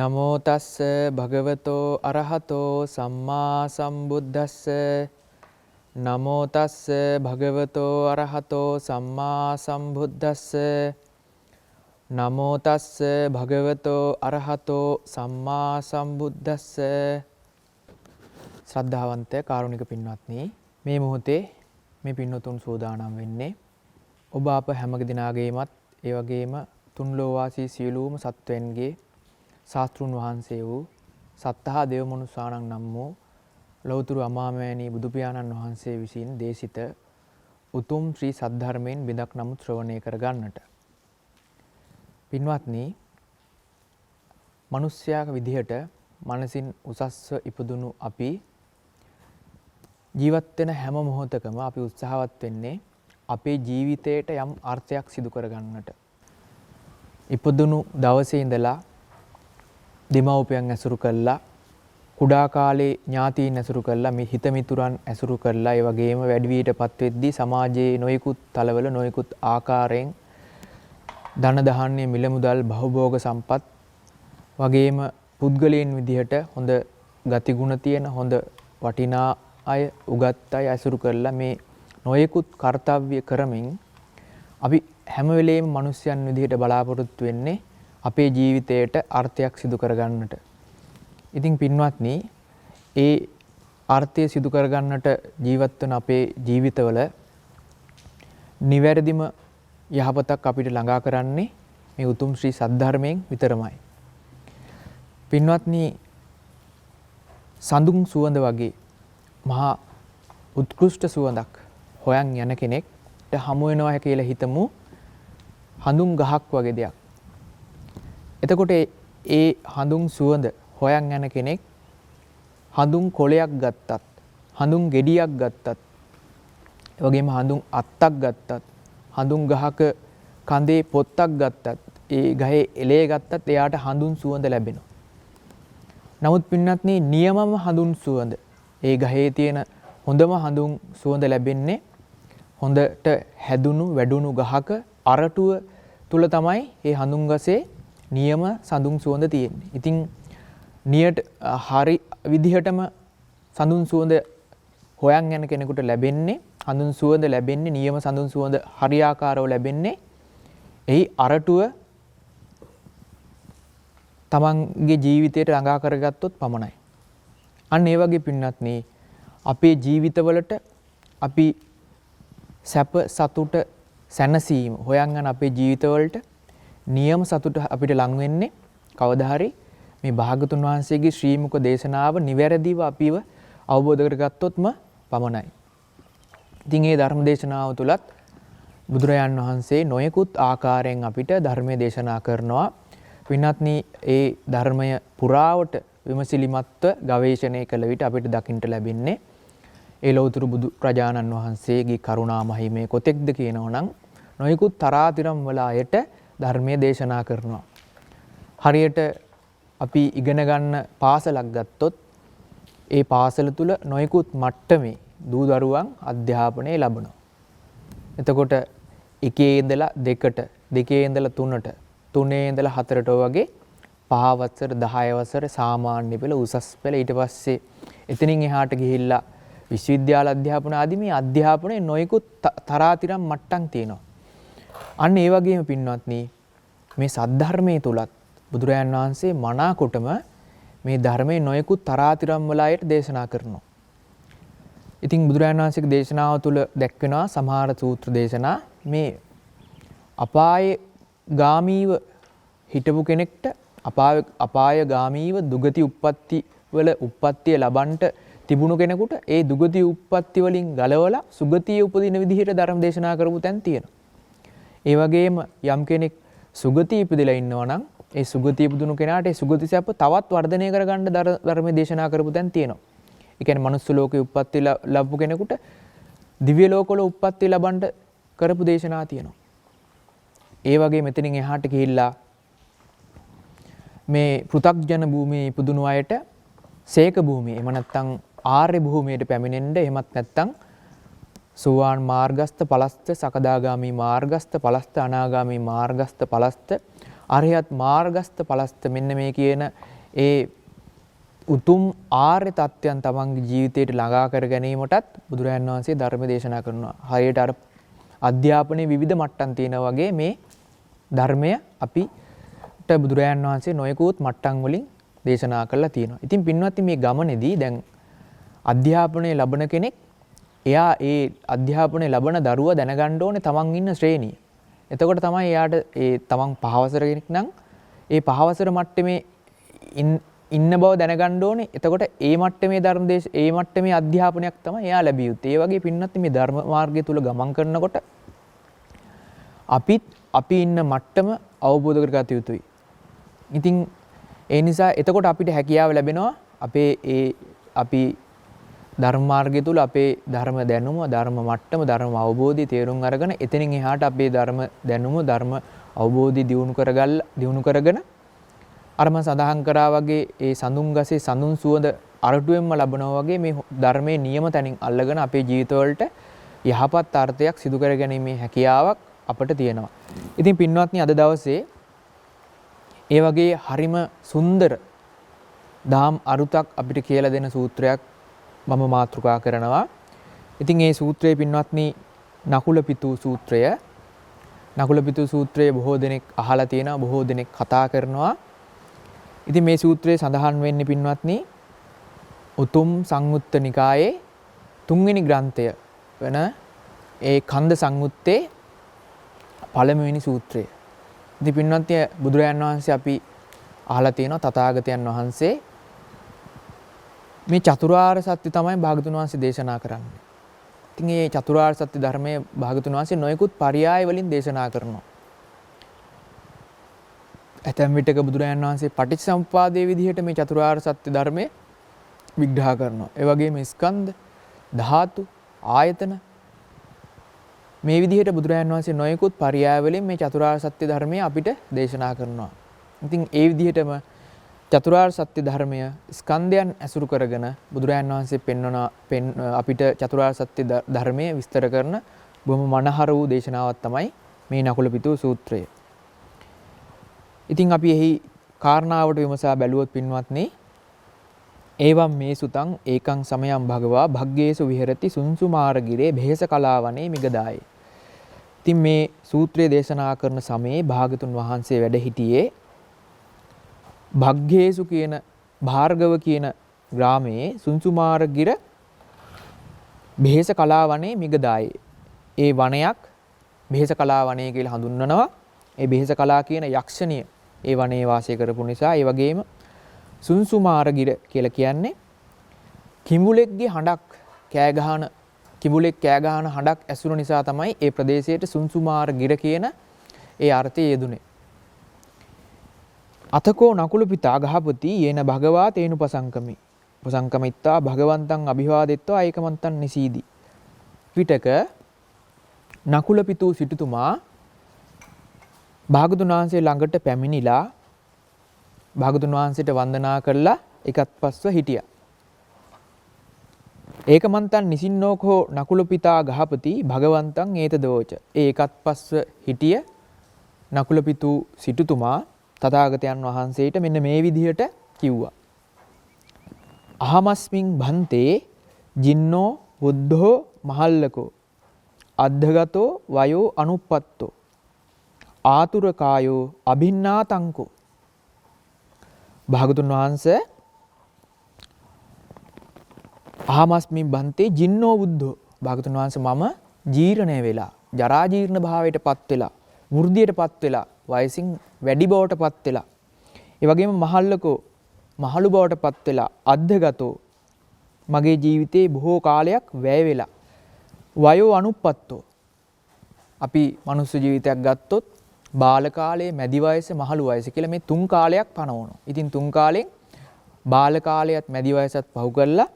නමෝ තස්ස භගවතෝ අරහතෝ සම්මා සම්බුද්දස්ස නමෝ තස්ස භගවතෝ අරහතෝ සම්මා සම්බුද්දස්ස නමෝ තස්ස භගවතෝ අරහතෝ සම්මා සම්බුද්දස්ස. ශ්‍රද්ධාවන්ත කාරුණික පින්වත්නි, මේ මොහොතේ මේ පින්වතුන් සූදානම් වෙන්නේ ඔබ අප හැම දිනාගේමත් ඒ වගේම තුන් ලෝවාසී සියලුම සත්වයන්ගේ ශාස්ත්‍රුන් වහන්සේ වූ සත්තහා දේවමනුස්සාණන් නම් වූ ලෞතුරු අමාමෑණී බුදු පියාණන් වහන්සේ විසින් දේශිත උතුම් ශ්‍රී සද්ධර්මයෙන් බිඳක් නමුත් ශ්‍රවණය කර ගන්නට. පින්වත්නි, මිනිස්යාක විදිහට මනසින් උසස්ව ඉපදුණු අපි ජීවත් වෙන හැම මොහොතකම අපි උත්සාහවත් වෙන්නේ අපේ ජීවිතයට යම් අර්ථයක් සිදු කර ගන්නට. ඉපදුණු දවසේ ඉඳලා දෙමව්පියන් ඇසුරු කළා, කුඩා කාලේ ඥාතීන් ඇසුරු කළා, මේ හිත මිතුරන් ඇසුරු කළා, ඒ වගේම වැඩි වියටපත් වෙද්දී සමාජයේ නොයෙකුත් තලවල නොයෙකුත් ආකාරයෙන් ධන දහන්නේ මිල මුදල් භවභෝග සම්පත් වගේම පුද්ගලයන් විදිහට හොඳ ගතිගුණ තියෙන හොඳ වටිනා අය උගත් අය ඇසුරු කරලා මේ නොයෙකුත් කාර්යය කරමින් අපි හැම වෙලේම මිනිස්යන් විදිහට බලාපොරොත්තු වෙන්නේ අපේ ජීවිතයට අර්ථයක් සිදු කරගන්නට. ඉතින් පින්වත්නි, ඒ අර්ථය සිදු කරගන්නට ජීවත් වන අපේ ජීවිතවල නිවැරදිම යහපතක් අපිට ළඟා කරන්නේ මේ උතුම් ශ්‍රී සද්ධර්මයෙන් විතරමයි. පින්වත්නි, සඳුන් සුවඳ වගේ මහා උත්කෘෂ්ඨ සුවඳක් හොයන් යන කෙනෙක්ට හමු වෙනවා කියලා හිතමු. හඳුන් ගහක් වගේ දෙයක්. එතකොට ඒ හඳුන් සුවඳ හොයන් යන කෙනෙක් හඳුන් කොළයක් ගත්තත්, හඳුන් ගෙඩියක් ගත්තත්, ඒ වගේම හඳුන් අත්තක් ගත්තත්, හඳුන් ගහක කඳේ පොත්තක් ගත්තත්, ඒ ගහේ එළය ගත්තත් එයාට හඳුන් සුවඳ ලැබෙනවා. නමුත් පින්වත්නි, නියමම හඳුන් සුවඳ, ඒ ගහේ තියෙන හොඳම හඳුන් සුවඳ ලැබෙන්නේ හොඳට හැදුණු වැඩුණු ගහක අරටුව තුල තමයි මේ හඳුන් ගසේ නියම සඳුන් සුවඳ තියෙන්නේ. ඉතින් නියට හරි විදිහටම සඳුන් සුවඳ හොයන් යන කෙනෙකුට ලැබෙන්නේ, හඳුන් සුවඳ ලැබෙන්නේ, නියම සඳුන් සුවඳ හරියාකාරව ලැබෙන්නේ එහි අරටුව තමන්ගේ ජීවිතයට ළඟා කරගත්තොත් පමණයි. අන්න ඒ වගේ පින්වත්නි, අපේ ජීවිතවලට අපි සැප සතුට සැනසීම හොයන් යන අපේ ජීවිතවලට නියම සතුට අපිට ලං වෙන්නේ කවදා හරි මේ භාගතුන් වහන්සේගේ ශ්‍රී මුක දේශනාව නිවැරදිව අපිව අවබෝධ කරගත්තොත්ම පමණයි. ඉතින් මේ ධර්ම දේශනාව තුලත් බුදුරජාන් වහන්සේ නොයෙකුත් ආකාරයෙන් අපිට ධර්මයේ දේශනා කරනවා. පින්වත්නි, ඒ ධර්මය පුරාවට විමසිලිමත්ව ගවේෂණය කළ විට අපිට දකින්නට ලැබෙන්නේ ඒ ලෞතුරු බුදු ප්‍රජානන් වහන්සේගේ කරුණා මහිමය කොතෙක්ද කියනවා නම් නොයෙකුත් තරාතිරම් වල අයට ධර්මයේ දේශනා කරනවා. හරියට අපි ඉගෙන ගන්න පාසලක් ගත්තොත් ඒ පාසල තුල නොයෙකුත් මට්ටමේ දූ දරුවන් අධ්‍යාපනය ලබනවා. එතකොට එකේ ඉඳලා දෙකට, දෙකේ ඉඳලා තුනට, තුනේ ඉඳලා හතරට වගේ 5 වසර 10 වසර සාමාන්‍ය පෙළ, උසස් පෙළ, ඊට පස්සේ එතනින් එහාට ගිහිල්ලා විශ්වවිද්‍යාල අධ්‍යාපන ආදී මේ අධ්‍යාපනයේ නොයෙකුත් තරාතිරම් මට්ටම් තියෙනවා. අන්න ඒ වගේම පින්වත්නි, මේ සද්ධර්මයේ තුලත් බුදුරජාන් වහන්සේ මනාකොටම මේ ධර්මයේ නොයෙකුත් තරාතිරම් වල අයට දේශනා කරනවා. ඉතින් බුදුරජාන් වහන්සේගේ දේශනාව තුල දැක්වෙනවා සමහර සූත්‍ර දේශනා මේ අපායේ ගාමීව හිටපු කෙනෙක්ට අපාය ගාමීව දුගති උප්පත්ති වල උප්පත්තිය ලබන්නට තිබුණු කෙනෙකුට ඒ දුගති උප්පත්ති වලින් ගලවලා සුගතිය උපදින විදිහට ධර්ම දේශනා කරපු තැන් තියෙනවා. ඒ වගේම යම් කෙනෙක් සුගතිය ඉපදලා ඉන්නවා නම් ඒ සුගතිය ඉපදුණු කෙනාට ඒ සුගති සැප තවත් වර්ධනය කරගන්න ධර්මයේ දේශනා කරපු තැන් තියෙනවා. ඒ කියන්නේ මනුස්ස ලෝකේ උප්පත්ති ලැබපු කෙනෙකුට දිව්‍ය ලෝකවල උප්පත්ති ලබන්න කරපු දේශනා තියෙනවා. ඒ වගේ මෙතනින් එහාට ගිහිල්ලා මේ පෘථග්ජන භූමියේ ඉපදුණු අයට සේක භූමිය, එහෙම නැත්නම් ආර්ය භූමියට පැමිණෙන්න, එහෙමත් නැත්නම් සෝවාන් මාර්ගස්ත පලස්ත, සකදාගාමි මාර්ගස්ත පලස්ත, අනාගාමි මාර්ගස්ත පලස්ත, අරියත් මාර්ගස්ත පලස්ත, මෙන්න මේ කියන ඒ උතුම් ආර්ය තත්ත්වයන් තමන්ගේ ජීවිතයට ළඟා කර ගැනීමටත් බුදුරජාණන් වහන්සේ ධර්ම දේශනා කරනවා. හරියට අර අධ්‍යාපනයේ විවිධ මට්ටම් තියෙනවා වගේ මේ ධර්මය අපිට බුදුරජාණන් වහන්සේ නොයෙකුත් මට්ටම් වලින් දේශනා කරලා තියෙනවා. ඉතින් පින්වත්නි මේ ගමනේදී දැන් අධ්‍යාපනය ලබන කෙනෙක් එයා ඒ අධ්‍යාපනය ලබන දරුවා දැනගන්න ඕනේ තමන් ඉන්න ශ්‍රේණිය. එතකොට තමයි එයාට ඒ තමන් පහවසර කෙනෙක් නම් ඒ පහවසර මට්ටමේ ඉන්න බව දැනගන්න ඕනේ. එතකොට ඒ මට්ටමේ ඒ මට්ටමේ අධ්‍යාපනයක් තමයි එයා ලැබිය යුත්තේ. ඒ වගේ පින්වත්නි මේ ධර්ම මාර්ගය තුල ගමන් කරනකොට අපි ඉන්න මට්ටම අවබෝධ කරගත යුතුයි. ඉතින් ඒ නිසා එතකොට අපිට හැකියාව ලැබෙනවා අපි ධර්ම මාර්ගය තුල අපේ ධර්ම දැනුම, ධර්ම මට්ටම, ධර්ම අවබෝධය තේරුම් අරගෙන එතනින් එහාට අපේ ධර්ම දැනුම, ධර්ම අවබෝධය දියුණු කරගෙන අර මම සඳහන් කරා වගේ ඒ සඳුන් ගසේ සඳුන් සුවඳ අරටුවෙන්ම ලබනවා වගේ මේ ධර්මයේ නියම තැනින් අල්ලගෙන අපේ ජීවිතවලට යහපත් අර්ථයක් සිදු කර ගැනීමේ හැකියාවක් අපට තියෙනවා. ඉතින් පින්වත්නි අද දවසේ ඒ වගේ හරිම සුන්දර දාම් අරුතක් අපිට කියලා දෙන සූත්‍රයක් මම මාතෘකා කරනවා. ඉතින් මේ සූත්‍රයේ පින්වත්නි නකුල පිතූ සූත්‍රය. නකුල පිතූ සූත්‍රය බොහෝ දෙනෙක් අහලා තියෙනවා, බොහෝ දෙනෙක් කතා කරනවා. ඉතින් මේ සූත්‍රයේ සඳහන් වෙන්නේ පින්වත්නි උතුම් සංයුත්ත නිකායේ 3 වෙනි ග්‍රන්ථය වෙන ඒ කන්ද සංයුත්තේ පළමුවෙනි සූත්‍රය. ඉතින් පින්වත්නි බුදුරජාණන් වහන්සේ අපි අහලා තියෙනවා තථාගතයන් වහන්සේ මේ චතුරාර්ය සත්‍ය තමයි භාගතුන් වහන්සේ දේශනා කරන්නේ. ඉතින් මේ චතුරාර්ය සත්‍ය ධර්මයේ භාගතුන් වහන්සේ නොයෙකුත් පරයය වලින් දේශනා කරනවා. ඇතැම් විටක බුදුරජාණන් වහන්සේ පටිච්චසමුප්පාදයේ විදිහට මේ චතුරාර්ය සත්‍ය ධර්මයේ විග්‍රහ කරනවා. ඒ වගේම ස්කන්ධ, ධාතු, ආයතන මේ විදිහට බුදුරජාණන් වහන්සේ නොයෙකුත් පරයය වලින් මේ චතුරාර්ය සත්‍ය ධර්මයේ අපිට දේශනා කරනවා. ඉතින් ඒ විදිහටම චතුරාර්ය සත්‍ය ධර්මය ස්කන්ධයන් ඇසුරු කරගෙන බුදුරජාණන් වහන්සේ අපිට චතුරාර්ය සත්‍ය ධර්මයේ විස්තර කරන බොහොම මනහර වූ දේශනාවක් තමයි මේ නකුල පිටු සූත්‍රය. ඉතින් අපි එහි කාරණාවට විමසා බැලුවොත් පින්වත්නි ඒවම් මේ සුතං ඒකං සමයං භගවා භග්ගේසු විහෙරති සුන්සුමාරගිරේ භේස කලාවනේ මිගදායේ. ඉතින් මේ සූත්‍රය දේශනා කරන සමයේ භාගතුන් වහන්සේ වැඩ සිටියේ භග්ගේසු කියන භාර්ගව කියන ග්‍රාමයේ සුන්සුමාරගිර භේස කලාවනේ මිගදායේ. ඒ වනයක් භේස කලාවනේ කියලා හඳුන්වනවා. ඒ භේස කලා කියන යක්ෂණිය ඒ වනයේ වාසය කරපු නිසා. ඒ වගේම සුන්සුමාරගිර කියලා කියන්නේ කිඹුලෙක්ගේ හඬක් කිඹුලෙක් කෑ ගහන හඬක් ඇසුණු නිසා තමයි ඒ ප්‍රදේශයට සුන්සුමාරගිර කියන ඒ අර්ථය යෙදුනේ. අතකෝ නකුල පිතා ගහපති යේන භගවා තේනුපසංකමි. උපසංකමිත්තා භගවන්තං අභිවාදෙත්වා ඒකමන්තං නිසීදි. පිටක නකුල පිතූ සිටුතුමා භාගතුන් වහන්සේ ළඟට පැමිණිලා භාගතුන් වහන්සේට වන්දනා කරලා එකත් පස්ව හිටියා. ඒකමන්තං නිසින්නෝකෝ නකුල පිතා ගහපති භගවන්තං ඒතදෝච. ඒ එකත් පස්ව හිටිය නකුල පිතූ සිටුතුමා තථාගතයන් වහන්සේට මෙන්න මේ විදිහට කිව්වා. අහමස්මින් භන්තේ ජින්නෝ බුද්ධෝ මහල්ලකෝ අද්ධගතෝ වයෝ අනුප්පත්තෝ ආතුර කායෝ අභින්නාතංකෝ. භාගතුන් වහන්සේ අහමස්මින් භන්තේ ජින්නෝ බුද්ධෝ භාගතුන් වහන්සේ මම ජීර්ණය වෙලා ජරා ජීර්ණ භාවයටපත් වෙලා වෘද්ධියටපත් වෙලා වයසින් වැඩි බවටපත් වෙලා ඒ වගේම මහල්ලකෝ මහලු බවටපත් වෙලා අද්ධගතෝ මගේ ජීවිතේ බොහෝ කාලයක් වැය වෙලා වයෝ අනුප්පත්තෝ අපි මනුස්ස ජීවිතයක් ගත්තොත් බාල කාලයේ මැදි වයස මහලු වයස කියලා මේ තුන් කාලයක් පනවනවා. ඉතින් තුන් කාලෙන් බාල කාලයත් මැදි වයසත් පහු කරලා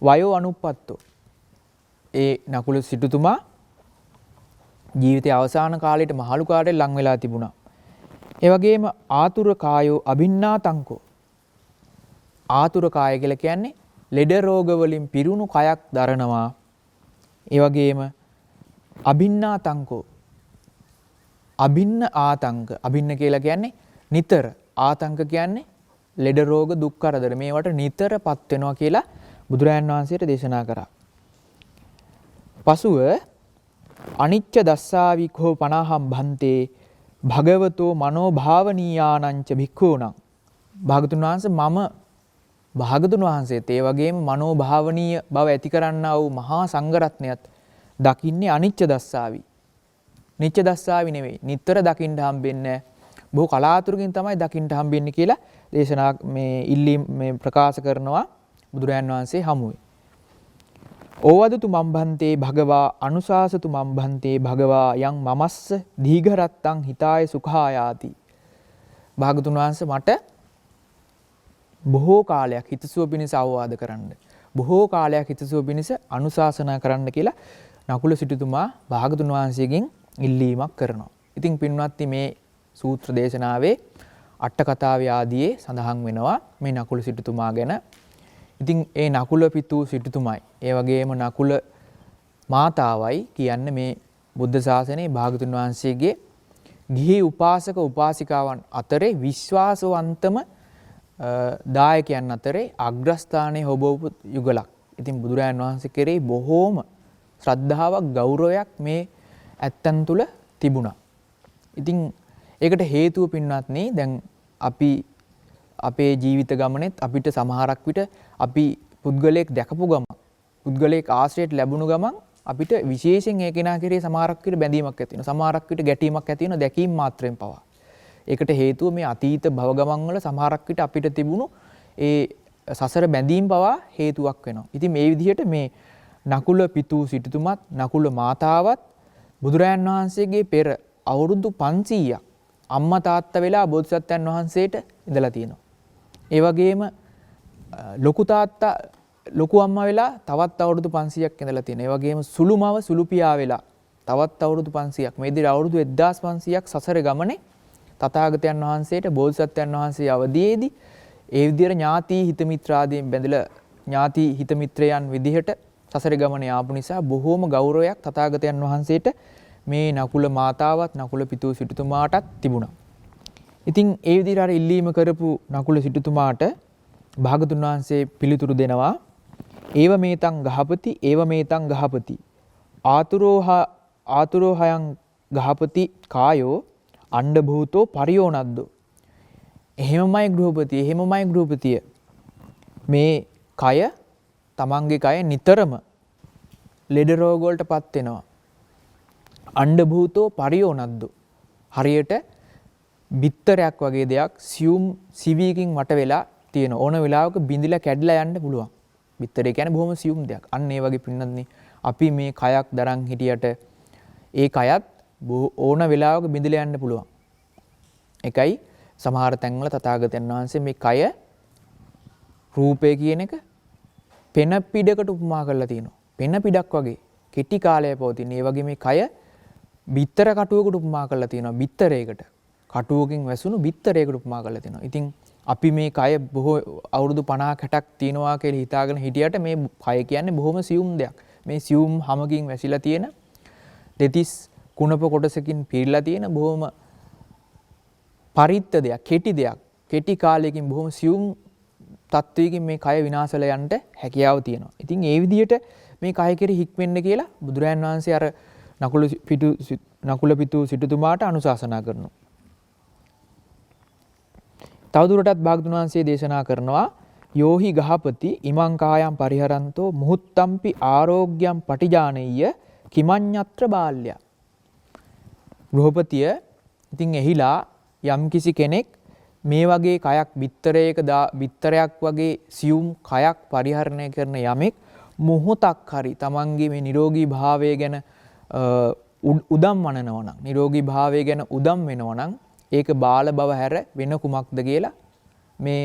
වයෝ අනුප්පත්තෝ ඒ නකුල සිටුතුමා ජීවිතයේ අවසාන කාලයට මහලු කාලයට ලං වෙලා තිබුණා. ඒ වගේම ආතුර කායෝ අභින්නාතංකෝ. ආතුර කාය කියලා කියන්නේ ලෙඩ රෝග වලින් පිරුණු කයක් දරනවා. ඒ වගේම අභින්නාතංකෝ අභින්න ආතංක. අභින්න කියලා කියන්නේ නිතර, ආතංක කියන්නේ ලෙඩ රෝග දුක් කරදර මේවට නිතරපත් වෙනවා කියලා බුදුරජාණන් වහන්සේට දේශනා කරා. පසුව අනිච්ච දස්සාවි කෝ 50ම් භන්තේ භගවතෝ මනෝ භාවනීයානංච භික්ඛූණං. භාගතුන් වහන්සේ මම භාගතුන් වහන්සේත් ඒ වගේම මනෝ භාවනීය බව ඇති කරන්නා වූ මහා සංඝරත්නයත් දකින්නේ අනිච්ච දස්සාවි. නිච්ච දස්සාවි නෙවෙයි. නිතර දකින්න හම්බෙන්නේ බොහෝ කලාතුරකින් තමයි දකින්න හම්බෙන්නේ කියලා දේශනා මේ ප්‍රකාශ කරනවා බුදුරයන් වහන්සේ හමුවේ. ඕවදතු මම්භන්තේ භගවා අනුශාසතු මම්භන්තේ භගවා යං මමස්ස දීඝරත්තං හිතාය සුඛායාති. භාගතුන් වහන්සේ මට බොහෝ කාලයක් හිතසුව පිණිස අවවාද කරන්න. බොහෝ කාලයක් හිතසුව පිණිස අනුශාසනා කරන්න කියලා නකුල සිටුතුමා භාගතුන් වහන්සේගෙන් ඉල්ලීමක් කරනවා. ඉතින් පින්වත්නි මේ සූත්‍ර දේශනාවේ අට කතාවේ ආදියේ සඳහන් වෙනවා මේ නකුල සිටුතුමා ගැන. ඉතින් ඒ නකුල පිතු සිටුතුමයි ඒ වගේම නකුල මාතාවයි කියන්නේ මේ බුද්ධ ශාසනයේ භාගතුන් වහන්සේගේ ගිහි උපාසක උපාසිකාවන් අතරේ විශ්වාසවන්තම දායකයන් අතරේ අග්‍රස්ථානයේ හොබවපු යුගලක්. ඉතින් බුදුරජාණන් වහන්සේ කෙරෙහි බොහෝම ශ්‍රද්ධාවක් ගෞරවයක් මේ ඇත්තන් තුල තිබුණා. ඉතින් ඒකට හේතුව පින්වත්නි දැන් අපි අපේ ජීවිත ගමනේත් අපිට සමහරක් විට අපි පුද්ගලයෙක් දැකපු ගමන් පුද්ගලයෙක් ආශ්‍රයයට ලැබුණු ගමන් අපිට විශේෂයෙන් ඒ කෙනා කෙරේ සමහරක් විට බැඳීමක් ඇති වෙනවා. සමහරක් විට ගැටීමක් ඇති වෙනවා දැකීම මාත්‍රයෙන් පවා. ඒකට හේතුව මේ අතීත භව ගමන් වල සමහරක් විට අපිට තිබුණු ඒ සසර බැඳීම් පවා හේතුවක් වෙනවා. ඉතින් මේ විදිහට මේ නකුල පිතු සිටුතුමත් නකුල මාතාවත් බුදුරජාණන් වහන්සේගේ පෙර අවුරුදු 500ක් අම්මා තාත්තා වෙලා බෝධිසත්වයන් වහන්සේට ඉඳලා තියෙනවා. ඒ වගේම ලොකු තාත්තා ලොකු අම්මා වෙලා තවත් අවුරුදු 500ක් ඉඳලා තියෙනවා. ඒ වගේම සුළු මව සුළු පියා වෙලා තවත් අවුරුදු 500ක්. මේ විදිහට අවුරුදු 1500ක් සසර ගමනේ තථාගතයන් වහන්සේට බෝධිසත්වයන් වහන්සේ අවදීයේදී ඒ විදිහට ඥාති හිත මිත්‍රාදීන් බැඳලා ඥාති හිත මිත්‍රයන් විදිහට සසර ගමනේ ආපු නිසා බොහෝම ගෞරවයක් තථාගතයන් වහන්සේට මේ නකුල මාතාවත් නකුල පිතු සිටුතුමාටත් තිබුණා. ඉතින් ඒ විදිහට අර ඉල්ලීම කරපු නකුල සිටුතුමාට භාගතුන් වහන්සේ පිළිතුරු දෙනවා ඒව මේතං ගහපති ඒව මේතං ගහපති ආතුරෝ හයං ගහපති කායෝ අණ්ඩ භූතෝ පරියෝනද්දෝ. එහෙමමයි ගෘහපතිය මේ කය තමන්ගේ කය නිතරම ලෙඩ රෝග වලටපත් වෙනවා. අණ්ඩ භූතෝ පරියෝනද්දෝ. හරියට බිත්තරයක් වගේ දෙයක් සියුම් සිවියකින් වට වෙලා තියෙන ඕන වෙලාවක බිඳිලා කැඩලා යන්න පුළුවන්. බිත්තරේ කියන්නේ බොහොම සියුම් දෙයක්. අන්න ඒ වගේ පින්නන්නේ අපි මේ කයක් දරන් හිටියට ඒ කයත් ඕන වෙලාවක බිඳිලා යන්න පුළුවන්. එකයි සමහර තැන්වල තථාගතයන් වහන්සේ මේ කය රූපය කියන එක පෙන පිඩකට උපමා කරලා තියෙනවා. පෙන පිඩක් වගේ කෙටි කාලයක් පවතින. ඒ වගේ මේ කය බිත්තර කටුවකට උපමා කරලා තියෙනවා. බිත්තරයකට කටුවකින් වැසුණු බිත්තරයකට උපමා කරලා තියෙනවා. ඉතින් අපි මේ කය බොහෝ අවුරුදු 50 60ක් තියනවා කියලා හිතාගෙන හිටියට මේ කය කියන්නේ බොහොම සියුම් දෙයක්. මේ සියුම් හැමකින් වැසිලා තියෙන දෙතිස් කුණප කොටසකින් පිරීලා තියෙන බොහොම පරිත්ත දෙයක්, කෙටි දෙයක්. කෙටි කාලයකින් බොහොම සියුම් තත්වයකින් මේ කය විනාශ වෙලා යන්න හැකියාව තියෙනවා. ඉතින් ඒ විදිහට මේ කය කෙරෙහි හික්මෙන්න කියලා බුදුරයන් වහන්සේ අර නකුල පිතු සිටුතුමාට අනුශාසනා කරනවා. තවදුරටත් භාගතුන් වහන්සේ දේශනා කරනවා යෝහි ගහපති ඉමං කායම් පරිහරන්තෝ මුහුත්තම්පි ආරෝග්‍යම් පටිජානෙය්‍ය කිමඤ්ඤත්‍ර බාල්‍ය. ගෘහපතිය ඉතින් එහිලා යම්කිසි කෙනෙක් මේ වගේ කයක් බිත්තරයක් වගේ සියුම් කයක් පරිහරණය කරන යමෙක් මොහොතක් හරි තමන්ගේ මේ නිරෝගී භාවය ගැන උදම් මනනවා නම් නිරෝගී භාවය ගැන උදම් වෙනවා නම් ඒක බාල බව හැර වෙන කුමක්ද කියලා මේ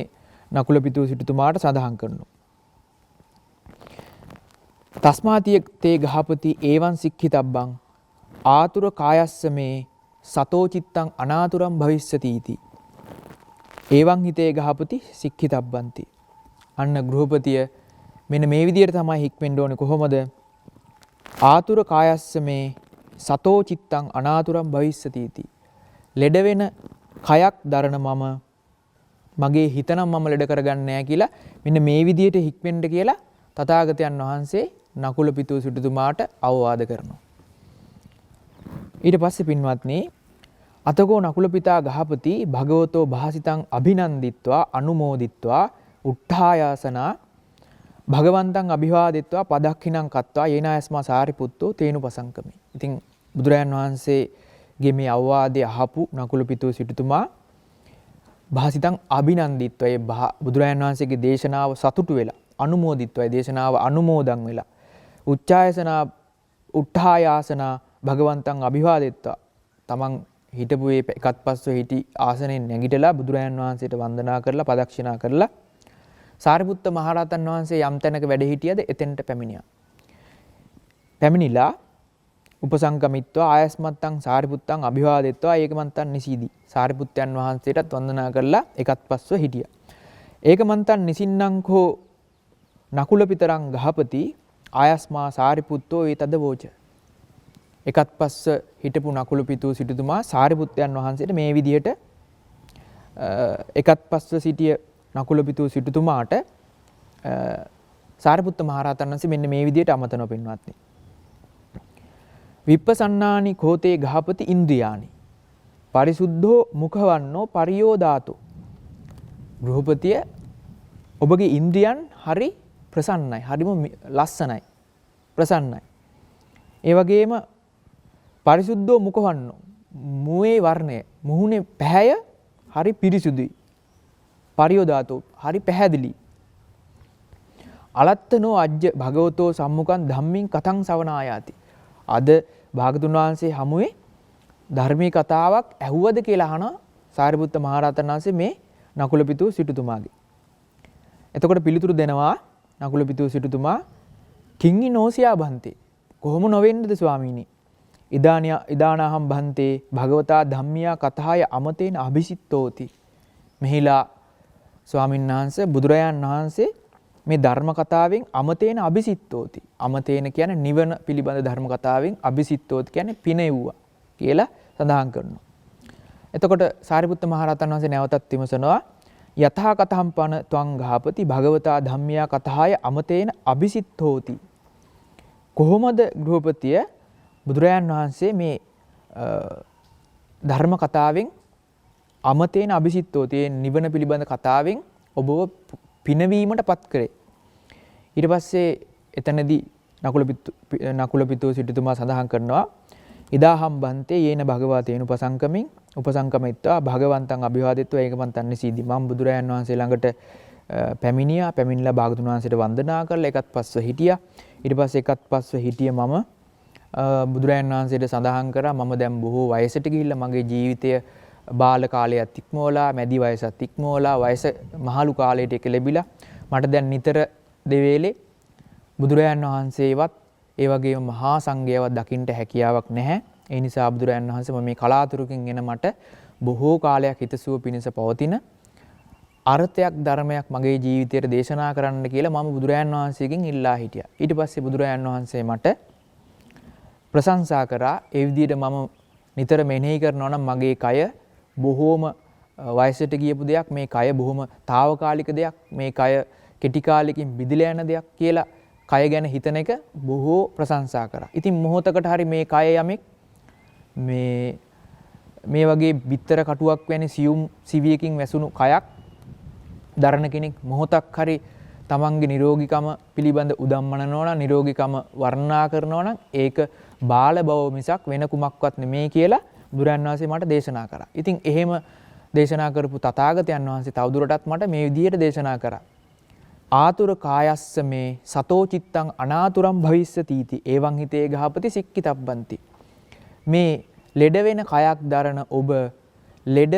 නකුල පිතු සිටුතුමාට සඳහන් කරනවා. තස්මාතිය තේ ගහපති ඒවං සික්ඛිතබ්බං ආතුර කායස්ස මේ සතෝ චිත්තං අනාතුරං භවිස්සති इति. ඒවං හිතේ ගහපති සික්ඛිතබ්බන්ති. අන්න ගෘහපතිය මෙන්න මේ විදිහට තමයි හික්මෙන්න ඕනේ. කොහොමද? ආතුර කායස්ස මේ සතෝ චිත්තං අනාතුරං භවිස්සති इति. ලෙඩ වෙන කයක් දරන මම මගේ හිත නම් මම ලෙඩ කරගන්නේ නැහැ කියලා මෙන්න මේ විදිහට හික්මෙන්න කියලා තථාගතයන් වහන්සේ නකුල පිතූ සිටුතුමාට අවවාද කරනවා. ඊට පස්සේ පින්වත්නි අතකෝ නකුල පිතා ගහපති භගවතෝ භාසිතං අභිනන්දිත්වා අනුමෝදිත්වා උට්ඨායාසනා භගවන්තං අභිවාදිත්වා පදක්ඛිනං කତ୍වා යේනායස්මා සාරිපුත්තෝ තේනුපසංකමි. ඉතින් බුදුරයන් වහන්සේගේ මේ අවවාදය අහපු නකුල පිතූ සිටුතුමා භාසිතං අභිනන්දිත්වා ඒ බුදුරයන් වහන්සේගේ දේශනාව සතුටු වෙලා අනුමෝදිත්වා ඒ දේශනාව අනුමෝදන් වෙලා උච්චායසනා උට්ඨායාසනා භගවන්තං අභිවාදිත්වා තමන් හිටපු ඒ එකත් පස්ව හිටි ආසනෙන් නැගිටලා බුදුරයන් වහන්සේට වන්දනා කරලා පදක්ෂිනා කරලා සාරිපුත්ත මහරහතන් වහන්සේ යම් තැනක වැඩ හිටියද එතෙන්ට පැමිණියා. පැමිණිලා උපසංගමිත්වා ආයස්මත්තං සාරිපුත්තං අභිවාදිත්වා ඒකමන්තං නිසීදී. සාරිපුත්තයන් වහන්සේටත් වන්දනා කරලා එකත් පස්ව හිටියා. ඒකමන්තං නිසින්නං කෝ නකුල පිතරං ගහපති ආයස්මා සාරිපුත්තෝ ඒතද වෝච. එකත් පස්ස හිටපු නකුල පිතූ සිටුතුමා සාරිපුත්තයන් වහන්සේට මේ විදිහට එකත් පස්ව සිටිය නකුල පිතූ සිටුතුමාට සාරිපුත්ත මහරහතන් වහන්සේ මෙන්න මේ විදිහට අමතන පින්වත්නි. විප්පසන්නානි කෝතේ ගහපති ඉන්ද්‍රියානි පරිසුද්ධෝ මුඛවන්නෝ පරියෝදාතෝ. ගෘහපතිය ඔබගේ ඉන්ද්‍රියන් හරි ප්‍රසන්නයි, හරිම ලස්සනයි, ප්‍රසන්නයි. ඒ වගේම පරිසුද්ධෝ මුඛවන්නෝ මුවේ වර්ණය, මුහුණේ පැහැය හරි පිරිසුදුයි. පරියෝදාතෝ හරි පැහැදිලි. අලත්තනෝ අජ්ජ භගවතෝ සම්මුඛං ධම්මින් කතං සවනායාති. අද භාගතුන් වහන්සේ හමුවේ ධර්මී කතාවක් ඇහුවද කියලා අහන සාරිපුත්ත මහරහතන් වහන්සේ මේ නකුල පිතූ සිටුතුමාගේ. එතකොට පිළිතුරු දෙනවා නකුල පිතූ සිටුතුමා කිංගි නෝසියා බන්තේ. කොහොම නොවෙන්නද ස්වාමීනි? ඉදානහම් බන්තේ භගවතා ධම්මියා කතාය අමතේන අභිසිත්තෝති. මෙහිලා ස්වාමීන් වහන්සේ බුදුරජාන් වහන්සේ මේ ධර්ම කතාවෙන් අමතේන අභිසිත්තෝති. අමතේන කියන්නේ නිවන පිළිබඳ ධර්ම කතාවෙන් අභිසිත්තෝති කියන්නේ පිනෙව්වා කියලා සඳහන් කරනවා. එතකොට සාරිපුත්ත මහරහතන් වහන්සේ නැවතත් විමසනවා යතහා කතහම් පන ත්වං ගහපති භගවතා ධම්මියා කතාය අමතේන අභිසිත්තෝති. කොහොමද ගෘහපතිය බුදුරජාන් වහන්සේ මේ ධර්ම කතාවෙන් අමතේන අභිසිත්තෝති නිවන පිළිබඳ කතාවෙන් ඔබව පිනවීමට පත් කරේ. ඊට පස්සේ එතනදී නකුල පිතූ සිටුතුමා සඳහන් කරනවා ඉදාහම් බන්තේ යේන භගවතේන උපසංකමිත්වා භගවන්තං අභිවාදිත්වා ඒකමන්තං නිසීදී. මම බුදුරජාන් වහන්සේ ළඟට පැමිණියා. පැමිණිලා භාගතුන් වහන්සේට වන්දනා කරලා එකත් පස්ව හිටියා. ඊට පස්සේ එකත් පස්ව හිටිය මම බුදුරජාන් වහන්සේට සඳහන් කරා මම දැන් බොහෝ වයසට ගිහිල්ලා මගේ ජීවිතය බාල කාලයත් ඉක්මවලා මැදි වයසත් ඉක්මවලා වයස මහලු කාලයට එක ලැබිලා මට දැන් නිතර දෙවේලේ බුදුරජාන් වහන්සේවත් ඒ වගේම මහා සංඝයාවත් දකින්න හැකියාවක් නැහැ. ඒ නිසා බුදුරජාන් වහන්සේ මම මේ කලාතුරකින් එන මට බොහෝ කාලයක් හිතසුව පිණිස පවතින අර්ථයක් ධර්මයක් මගේ ජීවිතයට දේශනා කරන්න කියලා මම බුදුරජාන් වහන්සේගෙන් ඉල්ලා හිටියා. ඊට පස්සේ බුදුරජාන් වහන්සේ මට ප්‍රශංසා කරා. ඒ විදිහට මම නිතර මෙනෙහි කරනවා නම් මගේ කය බොහෝම වයසට ගියපු දෙයක්, මේ කය බොහොම తాවකාලික දෙයක්, මේ කය කෙටි කාලෙකින් බිඳලා යන දෙයක් කියලා කය ගැන හිතන එක බොහෝ ප්‍රශංසා කරා. ඉතින් මොහොතකට හරි මේ කය යමෙක් මේ වගේ බිත්තර කටුවක් වැනි සියුම් සිවියකින් වැසුණු කයක් දරන කෙනෙක් මොහොතක් හරි තමන්ගේ නිරෝගීකම පිළිබඳ උදම්මනනවා නම්, නිරෝගීකම වර්ණනා කරනවා නම් ඒක බාල බව මිසක් වෙන කුමක්වත් නෙමෙයි කියලා බුදුරජාණන් වහන්සේ මට දේශනා කරා. ඉතින් එහෙම දේශනා කරපු තථාගතයන් වහන්සේ තවදුරටත් මට මේ විදිහට දේශනා කරා. ආතුර කායස්ස මේ සතෝ චිත්තං අනාතුරම් භවිස්සතිති එවං හිතේ ගහපති සික්කිතබ්බන්ති. මේ ලෙඩ වෙන කයක් දරන ඔබ ලෙඩ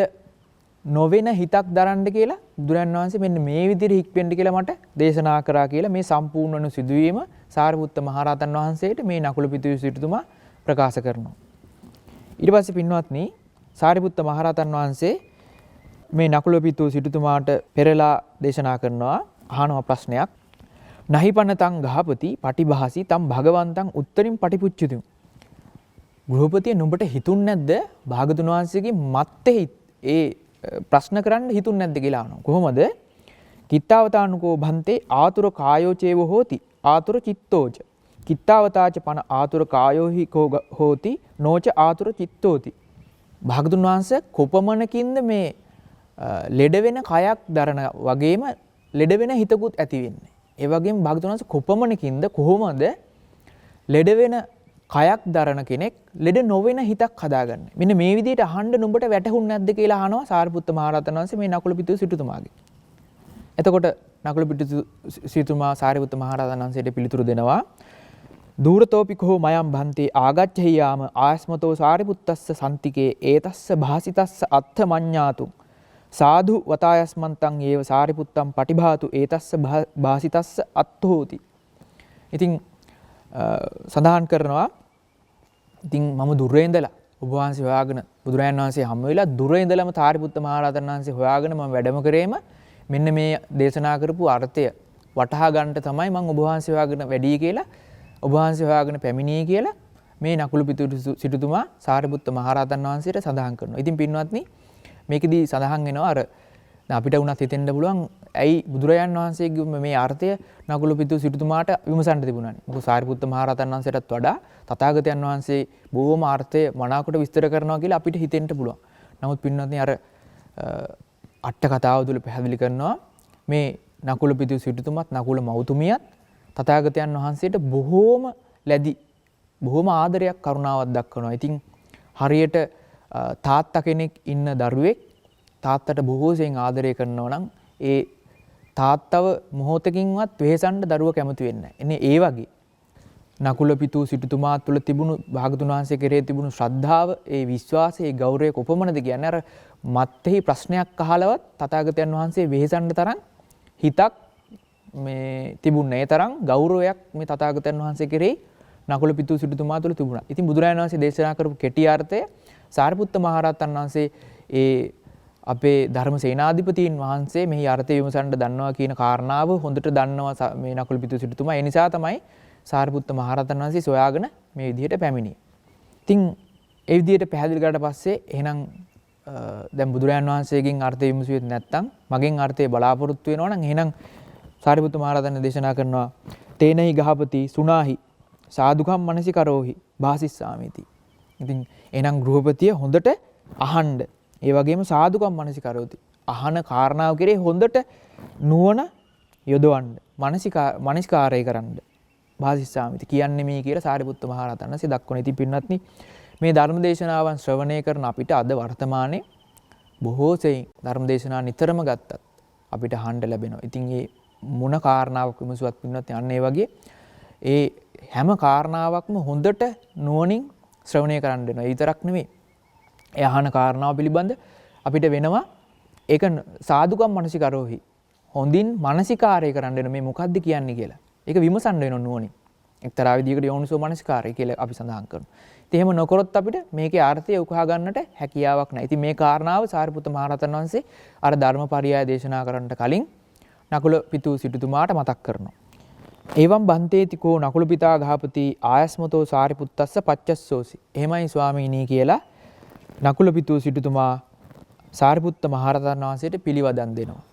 නොවෙන හිතක් දරන්න කියලා බුදුරජාණන් වහන්සේ මෙන්න මේ විදිහට හික්වෙන්න කියලා මට දේශනා කරා කියලා මේ සම්පූර්ණ වන සිදුවීම සාරිපුත්ත මහරහතන් වහන්සේට මේ නකුල පිතූ සිටුතුමා ප්‍රකාශ කරනවා. ඊට පස්සේ පින්වත්නි සාරිපුත්ත මහරහතන් වහන්සේ මේ නකුල පිතූ සිටුතුමාට පෙරලා දේශනා කරනවා අහනවා ප්‍රශ්නයක්. නහිපනතං ගහපති පටිභාසි තම් භගවන්තං උත්තරින් පටිපුච්චුතු. ගෘහපතිය නුඹට හිතුන්නේ නැද්ද භාගතුන් වහන්සේගේ මත්තේ ඒ ප්‍රශ්න කරන්න හිතුන්නේ නැද්ද කියලා අහනවා. කොහොමද? කිත්තාවතානුකෝ භන්තේ ආතුර කායෝ චේව හෝති ආතුර චිත්තෝච. කිත්තාවතාච පන ආතුර කායෝහි කෝ හෝති නොච ආතුර චිත්තෝති. භාගතුන් වහන්සේ කොපමණකින්ද මේ ලෙඩ වෙන කයක් දරන වගේම ලෙඩ වෙන හිතකුත් ඇති වෙන්නේ. ඒ වගේම භාගතුන් වහන්සේ කොපමණකින්ද කොහොමද ලෙඩ වෙන කයක් දරන කෙනෙක් ලෙඩ නොවන හිතක් හදාගන්නේ. මෙන්න මේ විදිහට අහන්න නුඹට වැටහුන්නේ නැද්ද කියලා අහනවා සාරිපුත්ත මහ රහතන් වහන්සේ මේ නකුල පිටු සිටුතුමාගේ. එතකොට නකුල පිටු සිටුතුමා සාරිපුත්ත මහ රහතන් වහන්සේට පිළිතුරු දෙනවා. දූරතෝපිකෝ මයම් භන්තේ ආගච්ඡහි යාම ආයස්මතෝ සාරිපුත්තස්ස සම්තිකේ ඒතස්ස භාසිතස්ස අත්ථ මඤ්ඤාතු සාධු වතායස්මන්තං ඒව සාරිපුත්තම් පටිභාතු ඒතස්ස භාසිතස්ස අත්ථෝති. ඉතින් සඳහන් කරනවා ඉතින් මම දුරේ ඉඳලා ඔබ වහන්සේ හොයාගෙන බුදුරජාණන් වහන්සේ හම්බ වෙලා දුරේ ඉඳලම සාරිපුත්ත මහ රහතන් වහන්සේ හොයාගෙන මම වැඩම කරේම මෙන්න මේ දේශනා කරපු අර්ථය වටහා ගන්නට තමයි මම ඔබ වහන්සේ හොයාගෙන වැඩි කියලා ඔබ වහන්සේ හොයාගෙන පැමිණියේ කියලා මේ නකුල පිටු සිටුතුමා සාරිපුත්ත මහ රහතන් වහන්සේට සඳහන් කරනවා. ඉතින් පින්වත්නි මේකෙදී සඳහන් වෙනවා අර අපිට උනත් හිතෙන්න පුළුවන් ඇයි බුදුරජාණන් වහන්සේගේ මේ අර්ථය නකුල පිටු සිටුතුමාට විමසන්න තිබුණානේ. මොකද සාරිපුත්ත මහ රහතන් වහන්සේටත් වඩා තථාගතයන් වහන්සේ බොහොම අර්ථය මනාකොට විස්තර කරනවා කියලා අපිට හිතෙන්න පුළුවන්. නමුත් පින්වත්නි අර අට කතාව තුළ පැහැදිලි කරනවා මේ නකුල පිටු සිටුතුමත් නකුල මෞතුමියත් තථාගතයන් වහන්සේට බොහෝම ලැබි බොහොම ආදරයක් කරුණාවක් දක්වනවා. ඉතින් හරියට තාත්තා කෙනෙක් ඉන්න දරුවෙක් තාත්තට බොහෝ සෙයින් ආදරය කරනවා නම් ඒ තාත්තව මොහොතකින්වත් වෙහෙසන්න දරුවා කැමති වෙන්නේ නැහැ. ඒ වගේ නකුල පිටු සිටුතුමා තුළ තිබුණු භාගතුන් වහන්සේ කෙරෙහි තිබුණු ශ්‍රද්ධාව, ඒ විශ්වාසය, ඒ ගෞරවය කොපමණද කියන්නේ අර මත්ෙහි ප්‍රශ්නයක් අහලවත් තථාගතයන් වහන්සේ වෙහෙසන්න තරම් හිතක් මේ තිබුණේ. ඒ තරම් ගෞරවයක් මේ තථාගතයන් වහන්සේ කෙරෙහි නකුල පිටු සිටුතුමා තුළ තිබුණා. ඉතින් බුදුරජාණන් වහන්සේ දේශනා කරපු කෙටි අර්ථය සාරිපුත්ත මහ රහතන් වහන්සේ ඒ අපේ ධර්ම සේනාධිපතීන් වහන්සේ මෙහි අර්ථය විමසන්න දන්නවා කියන කාරණාව හොඳට දන්නවා මේ නකුල පිටු සිටුතුමා. ඒ නිසා තමයි සාරිපුත්ත මහ රහතන් වහන්සේ සොයාගෙන මේ විදිහට පැමිණියේ. ඉතින් ඒ විදිහට පැහැදිලි කරලා පස්සේ එහෙනම් දැන් බුදුරජාණන් වහන්සේගෙන් අර්ථය විමසුවේ නැත්නම් මගෙන් අර්ථය බලාපොරොත්තු වෙනවා නම් එහෙනම් සාරිපුත්ත මහ රහතන් දේශනා කරනවා තේනහි ගහපති සුනාහි සාදුකම් මනසිකරෝහි භාසිස්සාමිති. ඉතින් එහෙනම් ගෘහපතිය හොඳට අහන්න. ඒ වගේම සාදුකම් මනසිකරෝති. අහන කාරණාව කෙරේ හොඳට නුවණ යොදවන්න. මනසිකාරය කරන්න. භාසිස්සාමිති කියන්නේ මේ කියලා සාරිපුත්ත මහ රහතන් වහන්සේ දක්වන. ඉතින් පින්වත්නි මේ ධර්ම දේශනාවන් ශ්‍රවණය කරන අපිට අද වර්තමානයේ බොහෝ සෙයින් ධර්ම දේශනා නිතරම ගත්තත් අපිට අහන්න ලැබෙනවා. ඉතින් මේ මොන කාරණාවක් විමසුවත් පින්වත්නි අන්න ඒ වගේ ඒ හැම කාරණාවක්ම හොඳට නුවණින් ශ්‍රවණය කරන්න වෙනවා. ඒ විතරක් නෙමෙයි. ඒ අහන කාරණාව පිළිබඳ අපිට වෙනවා ඒක සාදුකම් මනසිකරෝහි. හොඳින් මනසිකාරය කරන්න වෙන මේ මොකද්ද කියන්නේ කියලා. ඒක විමසන්න වෙනවා නුවණින්. එක්තරා විදිහකට යෝනිසෝ මනසිකාරය කියලා අපි සඳහන් කරනවා. ඉතින් එහෙම නොකරොත් අපිට මේකේ අර්ථය උකහා ගන්නට හැකියාවක් නැහැ. ඉතින් මේ කාරණාව සාරිපුත්ත මහ රහතන් වහන්සේ අර ධර්මපරියාය දේශනා කරන්නට කලින් නකුල පිටු සිටුතුමාට මතක් කරනවා. එවම් බන්තේතිකෝ නකුල පිතා ගහපති ආයස්මතෝ සාරිපුත්තස්ස පච්චස්සෝසි. එහෙමයි ස්වාමීනි කියලා නකුල පිතු සිටුතුමා සාරිපුත්ත මහ රහතන් වහන්සේට පිළිවදන් දෙනවා.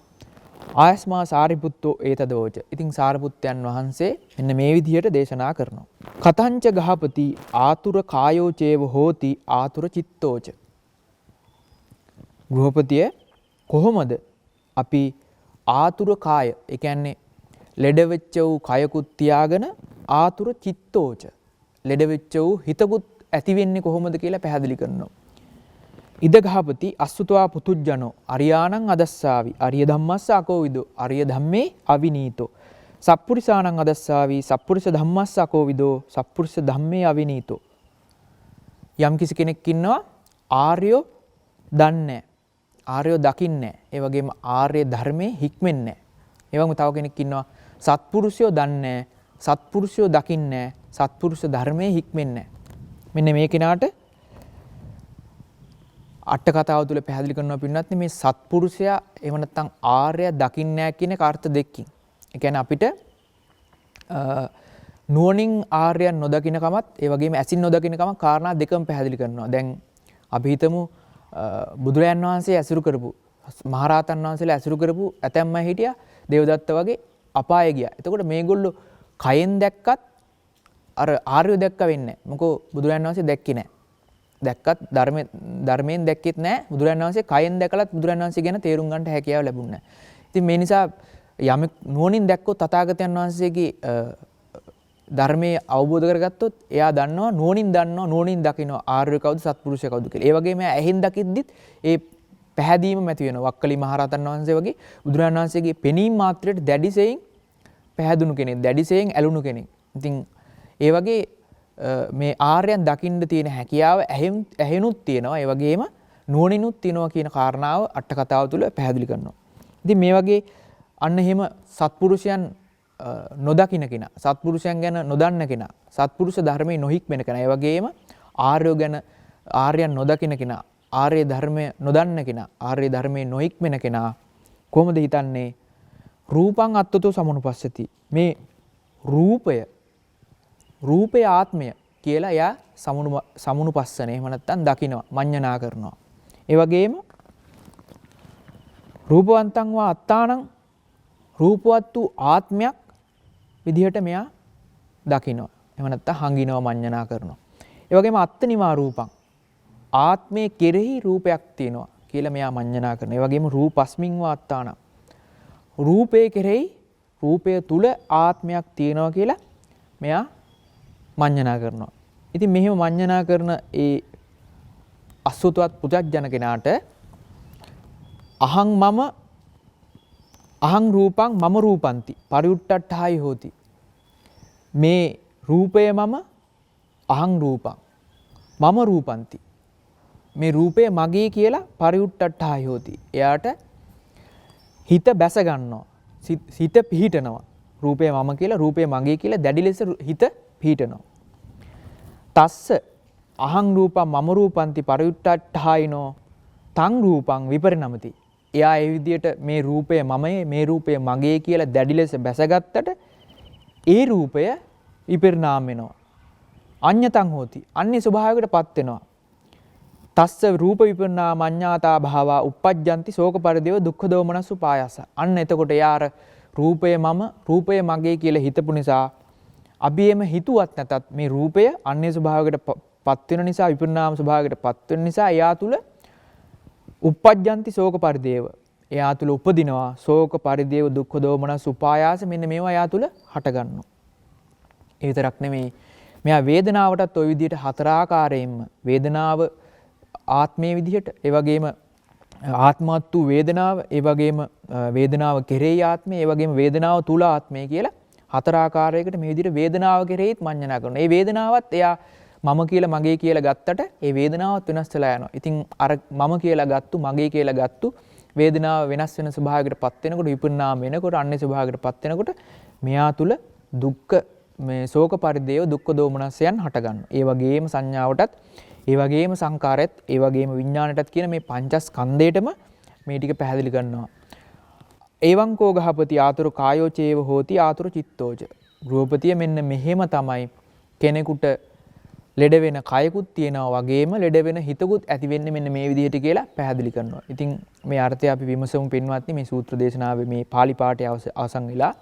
ආයස්මා සාරිපුත්තෝ ඒතදෝච. ඉතින් සාරිපුත්තයන් වහන්සේ මෙන්න මේ විදිහට දේශනා කරනවා. කතංච ගහපති ආතුර කායෝ චේව හෝති ආතුර චිත්තෝච. ගෘහපතිය කොහොමද අපි ආතුර කාය, ඒ කියන්නේ ලෙඩ වෙච්ච වූ කයකුත් තියාගෙන ආතුර චිත්තෝච, ලෙඩ වෙච්ච වූ හිතකුත් ඇති වෙන්නේ කොහොමද කියලා පැහැදිලි කරනවා. ඉද ගහපති අසුතවා පුතුජ්ජනෝ අරියානං අදස්සාවි අරිය ධම්මස්ස අකෝවිදෝ අරිය ධම්මේ අවිනීතෝ සප්පුරිසානං අදස්සාවි සප්පුරිස ධම්මස්ස අකෝවිදෝ සප්පුරිස ධම්මේ අවිනීතෝ. යම් කිසි කෙනෙක් ඉන්නවා ආර්යෝ දන්නේ, ආර්යෝ දකින්නේ, ඒ වගේම ආර්ය ධර්මයේ හික්මෙන්නේ. ඒ වගේම තව කෙනෙක් ඉන්නවා සත්පුරුෂයෝ දන්නේ, සත්පුරුෂයෝ දකින්නේ, සත්පුරුෂ ධර්මයේ හික්මෙන්නේ. මෙන්න මේ කෙනාට අට කතාව තුළ පැහැදිලි කරනවා පින්නත් මේ සත්පුරුෂයා එහෙම නැත්නම් ආර්ය දකින්නේ නැහැ කියන කාර්ත දෙකකින්. ඒ කියන්නේ අපිට නුවණින් ආර්යයන් නොදකින්න කමත් ඒ වගේම ඇසින් නොදකින්න කම කාරණා දෙකම පැහැදිලි කරනවා. දැන් අපි හිතමු බුදුරයන් වහන්සේ ඇසුරු කරපු මහරහතන් වහන්සේලා ඇසුරු කරපු ඇතැම්ම හිටියා දේවදත්ත වගේ අපාය ගියා. එතකොට මේගොල්ලෝ කයෙන් දැක්කත් අර ආර්යව දැක්ක වෙන්නේ නැහැ. මොකෝ බුදුරයන් වහන්සේ දැක්කේ නැහැ. දැක්කත් ධර්මයෙන් දැක්කෙත් නැහැ. බුදුරයන් වහන්සේ කයෙන් දැකලත් බුදුරයන් වහන්සේ ගැන තේරුම් ගන්නට හැකියාව ලැබුණේ නැහැ. ඉතින් මේ නිසා යමෙක් නුවණින් දැක්කොත් තථාගතයන් වහන්සේගේ ධර්මයේ අවබෝධ කරගත්තොත් එයා දන්නවා නුවණින් දකිනවා ආර්ය කවුද සත්පුරුෂය කවුද කියලා. ඒ වගේම ඇහෙන් දකිද්දිත් ඒ පැහැදීම ඇති වෙනවා. වක්කලි මහරහතන් වහන්සේ වගේ බුදුරජාණන් වහන්සේගේ පෙනීම මාත්‍රයට දැඩිසෙයින් පැහැදුණු කෙනෙක්, දැඩිසෙයින් ඇලුණු කෙනෙක්. ඉතින් ඒ වගේ මේ ආර්යයන් දකින්න තියෙන හැකියාව ඇහෙනුත් තියෙනවා. ඒ වගේම නුවණිනුත් තියෙනවා කියන කාරණාව අට කතාව තුළ පැහැදිලි කරනවා. ඉතින් මේ වගේ අන්න එහෙම සත්පුරුෂයන් නොදකින්න කෙනා, සත්පුරුෂයන් ගැන නොදන්න කෙනා, සත්පුරුෂ ධර්මයේ නොහික්මෙන කෙනා, ඒ වගේම ආර්යෝ ගැන ආර්යයන් නොදකින්න කෙනා, ආර්ය ධර්මය නොදන්න කෙනා, ආර්ය ධර්මයේ නොහික්මෙන කෙනා කොහොමද හිතන්නේ? රූපං අත්තතෝ සමනුපස්සති. මේ රූපය ආත්මය කියලා එයා සමනුපස්සන එහෙම නැත්නම් දකිනවා, මඤ්ඤණා කරනවා. ඒ වගේම රූපවන්තං වා අත්තානං රූපවත් වූ ආත්මයක් විදිහට මෙයා දකිනවා. එහෙම නැත්නම් හංගිනවා, මඤ්ඤණා කරනවා. ඒ වගේම අත්තනිවා රූපං ආත්මයේ කෙරෙහි රූපයක් තියෙනවා කියලා මෙයා මඤ්ඤණා කරනවා. ඒ වගේම රූපස්මින් වා අත්තානං රූපේ කෙරෙහි රූපය තුල ආත්මයක් තියෙනවා කියලා මෙයා මඤ්ඤණා කරනවා. ඉතින් මෙහෙම මඤ්ඤණා කරන ඒ අසුතවත් පුජජන කෙනාට අහං රූපං මම රූපಂತಿ පරිඋට්ටට්ඨායි හෝති. මේ රූපය මම අහං රූපං මම රූපಂತಿ මේ රූපය මගේ කියලා පරිඋට්ටට්ඨායි හෝති. එයාට හිත බැස ගන්නවා, හිත පිහිටනවා. රූපය මම කියලා, රූපය මගේ කියලා දැඩි ලෙස හිත පිහිටනවා. තස්ස අහං රූපං මම රූපಂತಿ පරිඋට්ටට්ඨායිනෝ තං රූපං විපරිණමති. එයා ඒ විදිහට මේ රූපය මමයේ, මේ රූපය මගේ කියලා දැඩි ලෙස බැසගත්තට ඒ රූපය විපරිණාම වෙනවා. අඤ්ඤතං හෝති. අන්‍ය ස්වභාවයකටපත් වෙනවා. තස්ස රූප විපරිණාම අඤ්ඤාතා භාවා uppajjanti ශෝක පරිදේව දුක්ඛ දෝමනසු පායස. අන්න එතකොට යාර රූපය මම, රූපය මගේ කියලා හිතපු නිසා අභියම හිතුවත් නැතත් මේ රූපය අන්‍ය ස්වභාවයකටපත් වෙන නිසා, විපරිණාම ස්වභාවයකටපත් වෙන නිසා එයා තුල uppajjanti ශෝක පරිදේව. එයා තුල උපදිනවා ශෝක පරිදේව දුක්ඛ දෝමනස් උපායාස. මෙන්න මේවා එයා තුල හට ගන්නවා. ඒ විතරක් නෙමෙයි, මෙයා වේදනාවටත් ওই විදිහට හතර ආකාරයෙන්ම වේදනාව ආත්මයේ විදිහට, ඒ වගේම ආත්මවත් වූ වේදනාව, ඒ වගේම වේදනාව කෙරෙහි ආත්මය, ඒ වගේම වේදනාව තුල ආත්මය කියලා හතර ආකාරයකට මේ විදිහට වේදනාව කෙරෙහිත් මඤ්ඤණා කරනවා. ඒ වේදනාවත් එයා මම කියලා මගේ කියලා ගත්තට ඒ වේදනාවත් වෙනස් වෙලා යනවා. ඉතින් අර මම කියලා ගත්තු, මගේ කියලා ගත්තු වේදනාව වෙනස් වෙන ස්වභාවයකටපත් වෙනකොට, විපරිණාම වෙනකොට, අන්‍ය ස්වභාවයකටපත් වෙනකොට මෙයා තුල දුක්ඛ මේ ශෝක පරිදේව දුක්ඛ දෝමනසයන් හට ගන්නවා. ඒ වගේම සංඥාවටත්, ඒ වගේම සංකාරයත්, ඒ වගේම විඥාණයටත් කියන මේ පංචස්කන්ධයටම මේ ටික පැහැදිලි කරනවා. එවං කෝ ගහපති ආතුරු කායෝ චේව හෝති ආතුරු චිත්තෝච. ගෘහපතිය මෙන්න මෙහෙම තමයි කෙනෙකුට ලෙඩ වෙන කයකුත් තියෙනවා වගේම ලෙඩ වෙන හිතකුත් ඇති වෙන්නේ මෙන්න මේ විදිහට කියලා පැහැදිලි කරනවා. ඉතින් මේ අර්ථය අපි විමසමු පින්වත්නි. මේ සූත්‍ර දේශනාවේ මේ pāli පාඨය අවසන් වෙලා.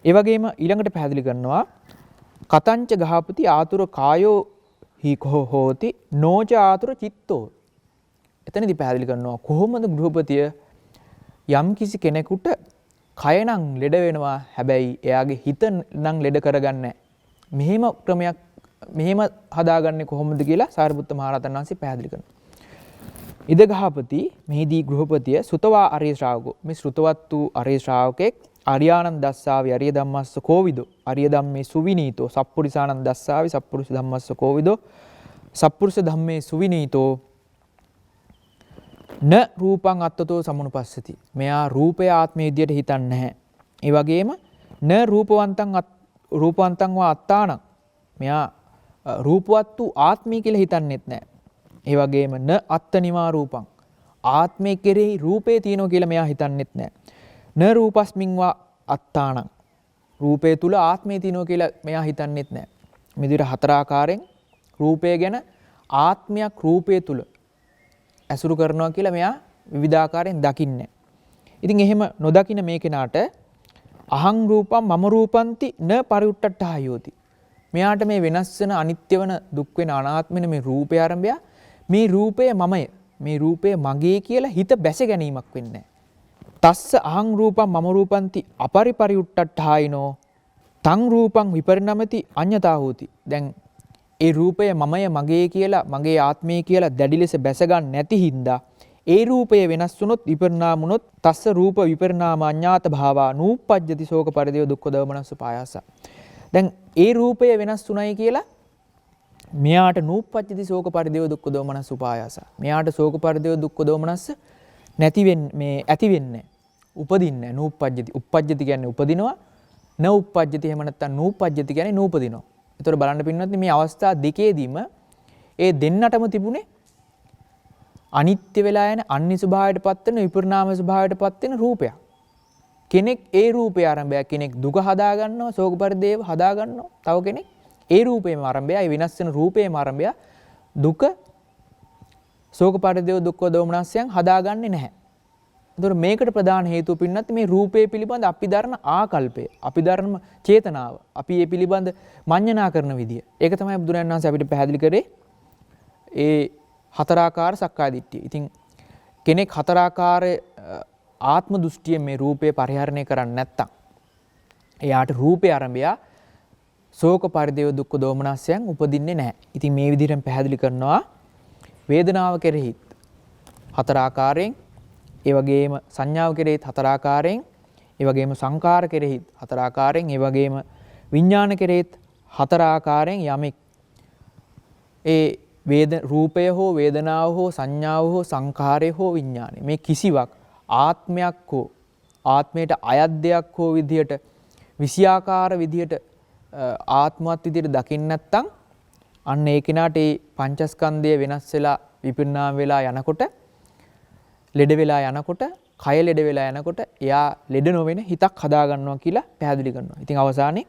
ඒ වගේම ඊළඟට පැහැදිලි කරනවා කතංච ගහපති ආතුරු කායෝ හිකෝ හෝති නෝච ආතුරු චිත්තෝ. එතනදී පැහැදිලි කරනවා කොහොමද ගෘහපතිය යම් කිසි කෙනෙකුට කය නම් ලෙඩ වෙනවා, හැබැයි එයාගේ හිත නම් ලෙඩ කරගන්නේ මෙහෙම ක්‍රමයක් මෙහෙම හදාගන්නේ කොහොමද කියලා සාරිපුත්ත මහ රහතන් වහන්සේ පැහැදිලි කරනවා. ඉද ගහපති මෙහිදී ගෘහපතිය සුතවා ආර්ය ශ්‍රාවකෝ. මේ ශ්‍රුතවත් වූ ආර්ය ශ්‍රාවකෙක් ආර්යානන්ද දස්සාවි ආර්ය ධම්මස්ස කෝවිදෝ ආර්ය ධම්මේ සුවිනීතෝ සප්පුරිසානන්ද දස්සාවි සප්පුරිස ධම්මස්ස කෝවිදෝ සප්පුරිස ධම්මේ සුවිනීතෝ න රූපං අත්තතෝ සමනුපස්සති. මෙයා රූපය ආත්මයේ විදියට හිතන්නේ නැහැ. ඒ වගේම න රූපවන්තං වා අත්තානං මෙයා රූපවත් වූ ආත්මය කියලා හිතන්නේත් නැහැ. ඒ වගේම න අත්තනිවා රූපං ආත්මයේ කෙරෙහි රූපේ තියෙනවා කියලා මෙයා හිතන්නේත් නැහැ. න රූපස්මින් වා අත්තානං රූපය තුල ආත්මය තියෙනවා කියලා මෙයා හිතන්නේත් නැහැ. මේ විදිහට හතර ආකාරයෙන් රූපය ගැන ආත්මයක් රූපය තුල ඇසුරු කරනවා කියලා මෙයා විවිධාකාරයෙන් දකින්නේ. ඉතින් එහෙම නොදකින මේ කෙනාට අහං රූපම් මම රූපන්ති න පරිඋට්ටඨායෝති. මෙයාට මේ වෙනස් වෙන අනිත්‍ය වෙන දුක් වෙන අනාත්ම වෙන මේ රූපය ආරම්භය මේ රූපය මමය මේ රූපය මගේ කියලා හිත බැස ගැනීමක් වෙන්නේ නැහැ. තස්ස අහං රූපම් මම රූපන්ති අපරිපරිඋට්ටඨායිනෝ තං රූපං විපරිණමති අඤ්ඤතා හෝති. දැන් ඒ රූපය මමය මගේ කියලා මගේ ආත්මය කියලා දැඩි ලෙස බැස ගන්න නැති හින්දා ඒ රූපය වෙනස් වුනොත් විපරිණාම වුනොත් තස්ස රූප විපරිණාම අඤ්ඤාත භාවා නූප්පජ්ජති ශෝක පරිදේව දුක්ඛ දෝමනස්ස පායාස. දැන් ඒ රූපය වෙනස් වුණයි කියලා මෙයාට නූප්පජ්ජති ශෝක පරිදේව දුක්ඛ දෝමනස්ස උපායාස. මෙයාට ශෝක පරිදේව දුක්ඛ දෝමනස්ස නැති වෙන්නේ මේ ඇති වෙන්නේ උපදින්නේ නූප්පජ්ජති. උප්පජ්ජති කියන්නේ උපදිනවා. න උප්පජ්ජති එහෙම නැත්නම් නූපජ්ජති කියන්නේ නූපදිනවා. ඒතර බලන්න පින්නත් මේ අවස්ථා දෙකේදීම ඒ දෙන්නටම තිබුණේ අනිත්‍ය වෙලා යන අන්‍ය ස්වභාවයටපත් වෙන විපරිණාම ස්වභාවයටපත් වෙන රූපයක්. කෙනෙක් ඒ රූපය ආරම්භය කෙනෙක් දුක හදා ගන්නවා ශෝක පරිදේව හදා ගන්නවා. තව කෙනෙක් ඒ රූපේම ආරම්භය ඒ වෙනස් වෙන රූපේම ආරම්භය දුක ශෝක පරිදේව දුක්ඛ දෝමනස්යන් හදාගන්නේ නැහැ. ඒතර මේකට ප්‍රධාන හේතුව පින්නත් මේ රූපේ පිළිබඳ අපි දරන ආකල්පය, අපි දරන චේතනාව, අපි ඒ පිළිබඳ මඤ්ඤණා කරන විදිය. ඒක තමයි බුදුරජාණන් වහන්සේ අපිට පැහැදිලි කරේ ඒ හතරාකාර සක්කාය දිට්ඨිය. ඉතින් කෙනෙක් හතරාකාර ආත්ම දෘෂ්ටියෙන් මේ රූපය පරිහරණය කරන්නේ නැත්තම් එයාට රූපේ ආරම්භය ශෝක පරිදේව දුක්ඛ දෝමනස්යන් උපදින්නේ නැහැ. ඉතින් මේ විදිහටම පැහැදිලි කරනවා වේදනාව කෙරෙහි හතරාකාරයෙන්, ඒ වගේම සංඥාව කෙරෙහි හතරාකාරයෙන්, ඒ වගේම සංකාර කෙරෙහි හතරාකාරයෙන්, ඒ වගේම විඥාන කෙරෙහි හතරාකාරයෙන් යමෙක් ඒ රූපය හෝ වේදනාව හෝ සංඥාව හෝ සංඛාරය හෝ විඥානය මේ කිසිවක් ආත්මයක් හෝ ආත්මයට අයත් දෙයක් හෝ විදියට විෂයාකාර විදියට ආත්මවත් විදියට දකින්න නැත්නම් අන්න ඒ කෙනාට මේ පංචස්කන්ධය වෙනස් වෙලා විපරිණාම වෙලා යනකොට ලෙඩ වෙලා යනකොට කය ලෙඩ වෙලා යනකොට එයා ලෙඩ නොවන හිතක් හදා ගන්නවා කියලා පැහැදිලි කරනවා. ඉතින් අවසානයේ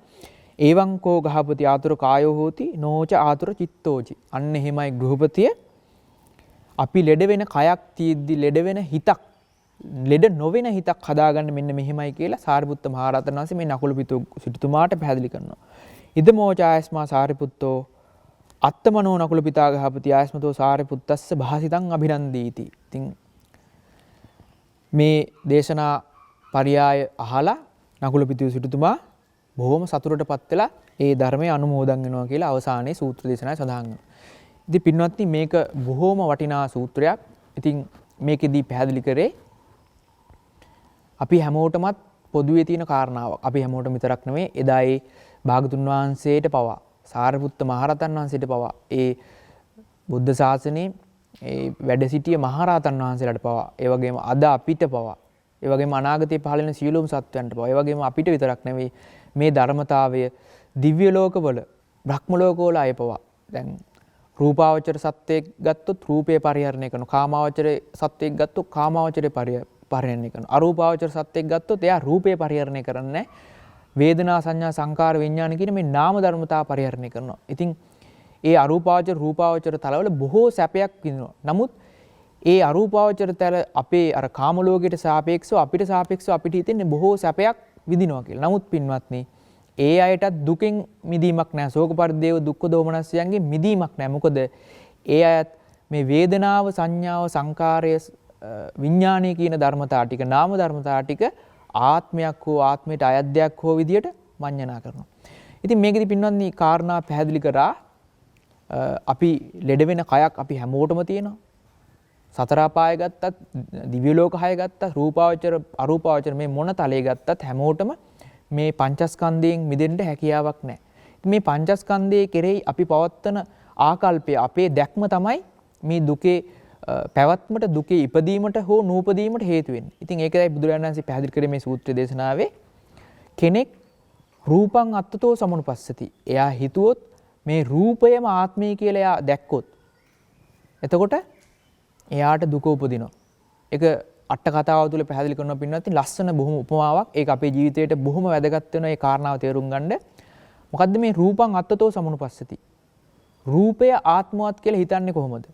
එවං කෝ ගහපති ආතුර කායෝ හෝති නෝච ආතුර චිත්තෝචි. අන්න එහෙමයි ගෘහපතිය අපි ලෙඩ වෙන කයක් තියෙද්දි ලෙඩ වෙන හිතක් ලෙඩ නොවන හිතක් හදාගන්න මෙන්න මෙහෙමයි කියලා සාරිපුත්ත මහ රහතන් වහන්සේ මේ නකුල පිටු සිටුතුමාට පැහැදිලි කරනවා. ඉද මෝචායස්මා සාරිපුත්තෝ අත්තමනෝ නකුල පිතා ගහපති ආයස්මතෝ සාරිපුත්තස්ස භාසිතං අභිනන්දීති. ඉතින් මේ දේශනා පරියාය අහලා නකුල පිටු සිටුතුමා බොහොම සතුටටපත් වෙලා ඒ ධර්මයේ අනුමෝදන් වෙනවා කියලා අවසානයේ සූත්‍ර දේශනාවේ සඳහන් වෙනවා. ඉතින් පින්වත්නි මේක බොහොම වටිනා සූත්‍රයක්. ඉතින් මේකෙදී පැහැදිලි කරේ අපි හැමෝටමත් පොදුවේ තියෙන කාරණාවක්. අපි හැමෝටම විතරක් නෙවෙයි එදා ඒ භාගතුන් වහන්සේට පවා සාරිපුත්ත මහරහතන් වහන්සේට පවා ඒ බුද්ධ ශාසනයේ ඒ වැඩ සිටිය මහරහතන් වහන්සේලාට පවා ඒ වගේම අද අපිට පවා ඒ වගේම අනාගතයේ පහළ වෙන සියලුම සත්වයන්ට පවා ඒ වගේම අපිට විතරක් නෙවෙයි මේ ධර්මතාවය දිව්‍ය ලෝකවල බ්‍රහ්ම ලෝකවල අය පවා දැන් රූපාවචර සත්වයෙක් ගත්තොත් රූපේ පරිහරණය කරනවා. කාමාවචර සත්වයෙක් ගත්තොත් කාමාවචරේ පරිහරණය කරනවා. අරූපාවචර සත්වයෙක් ගත්තොත් එයා රූපේ පරිහරණය කරන්නේ වේදනා සංඥා සංකාර විඥාන කියන මේ නාම ධර්මතා පරිහරණය කරනවා. ඉතින් ඒ අරූපාවචර රූපාවචර තලවල බොහෝ සැපයක් විඳිනවා. නමුත් ඒ අරූපාවචර තල අපේ අර කාම ලෝකයට සාපේක්ෂව අපිට හිතෙන්නේ බොහෝ සැපයක් විඳිනවා කියලා. නමුත් පින්වත්නි ඒ අයටත් දුකෙන් මිදීමක් නැහැ. ශෝක පරිදේව දුක්ඛ දෝමනස්යන්ගේ මිදීමක් නැහැ. මොකද ඒ අයත් මේ වේදනාව සංඥාව සංකාරය විඥානය කියන ධර්මතා ටික නාම ධර්මතා ටික ආත්මයක් හෝ ආත්මයට අයත් දෙයක් හෝ විදියට මඤ්ඤණා කරනවා. ඉතින් මේකෙදි පින්වත්නි කාරණා පැහැදිලි කරා අපි ලෙඩ වෙන කයක් අපි හැමෝටම තියෙනවා. සතර අපාය ගත්තත් දිව්‍ය ලෝක 6 ගත්තත් රූපාවචර අරූපාවචර මේ මොන තලයේ ගත්තත් හැමෝටම මේ පංචස්කන්ධයෙන් මිදෙන්න හැකියාවක් නැහැ. මේ පංචස්කන්ධයේ කෙරෙහි අපි පවත්වන ආකල්පය අපේ දැක්ම තමයි මේ දුකේ පැවැත්මට දුකේ ඉපදීමට හෝ නූපදීමට හේතු වෙන්නේ. ඉතින් ඒකයි බුදුරජාණන් වහන්සේ පැහැදිලි කරේ මේ සූත්‍ර දේශනාවේ කෙනෙක් රූපං අත්තතෝ සමුනුපස්සති. එයා හිතුවොත් මේ රූපයම ආත්මය කියලා එයා දැක්කොත් එතකොට එයාට දුක උපදිනවා. ඒක අට කතාව තුළ පැහැදිලි කරනවා පින්නත් ලස්සන බොහොම උපමාවක්. ඒක අපේ ජීවිතයට බොහොම වැදගත් වෙන ඒ කාරණාව තේරුම් ගන්න. මොකද්ද මේ රූපං අත්තතෝ සමුනුපස්සති? රූපය ආත්මවත් කියලා හිතන්නේ කොහොමද?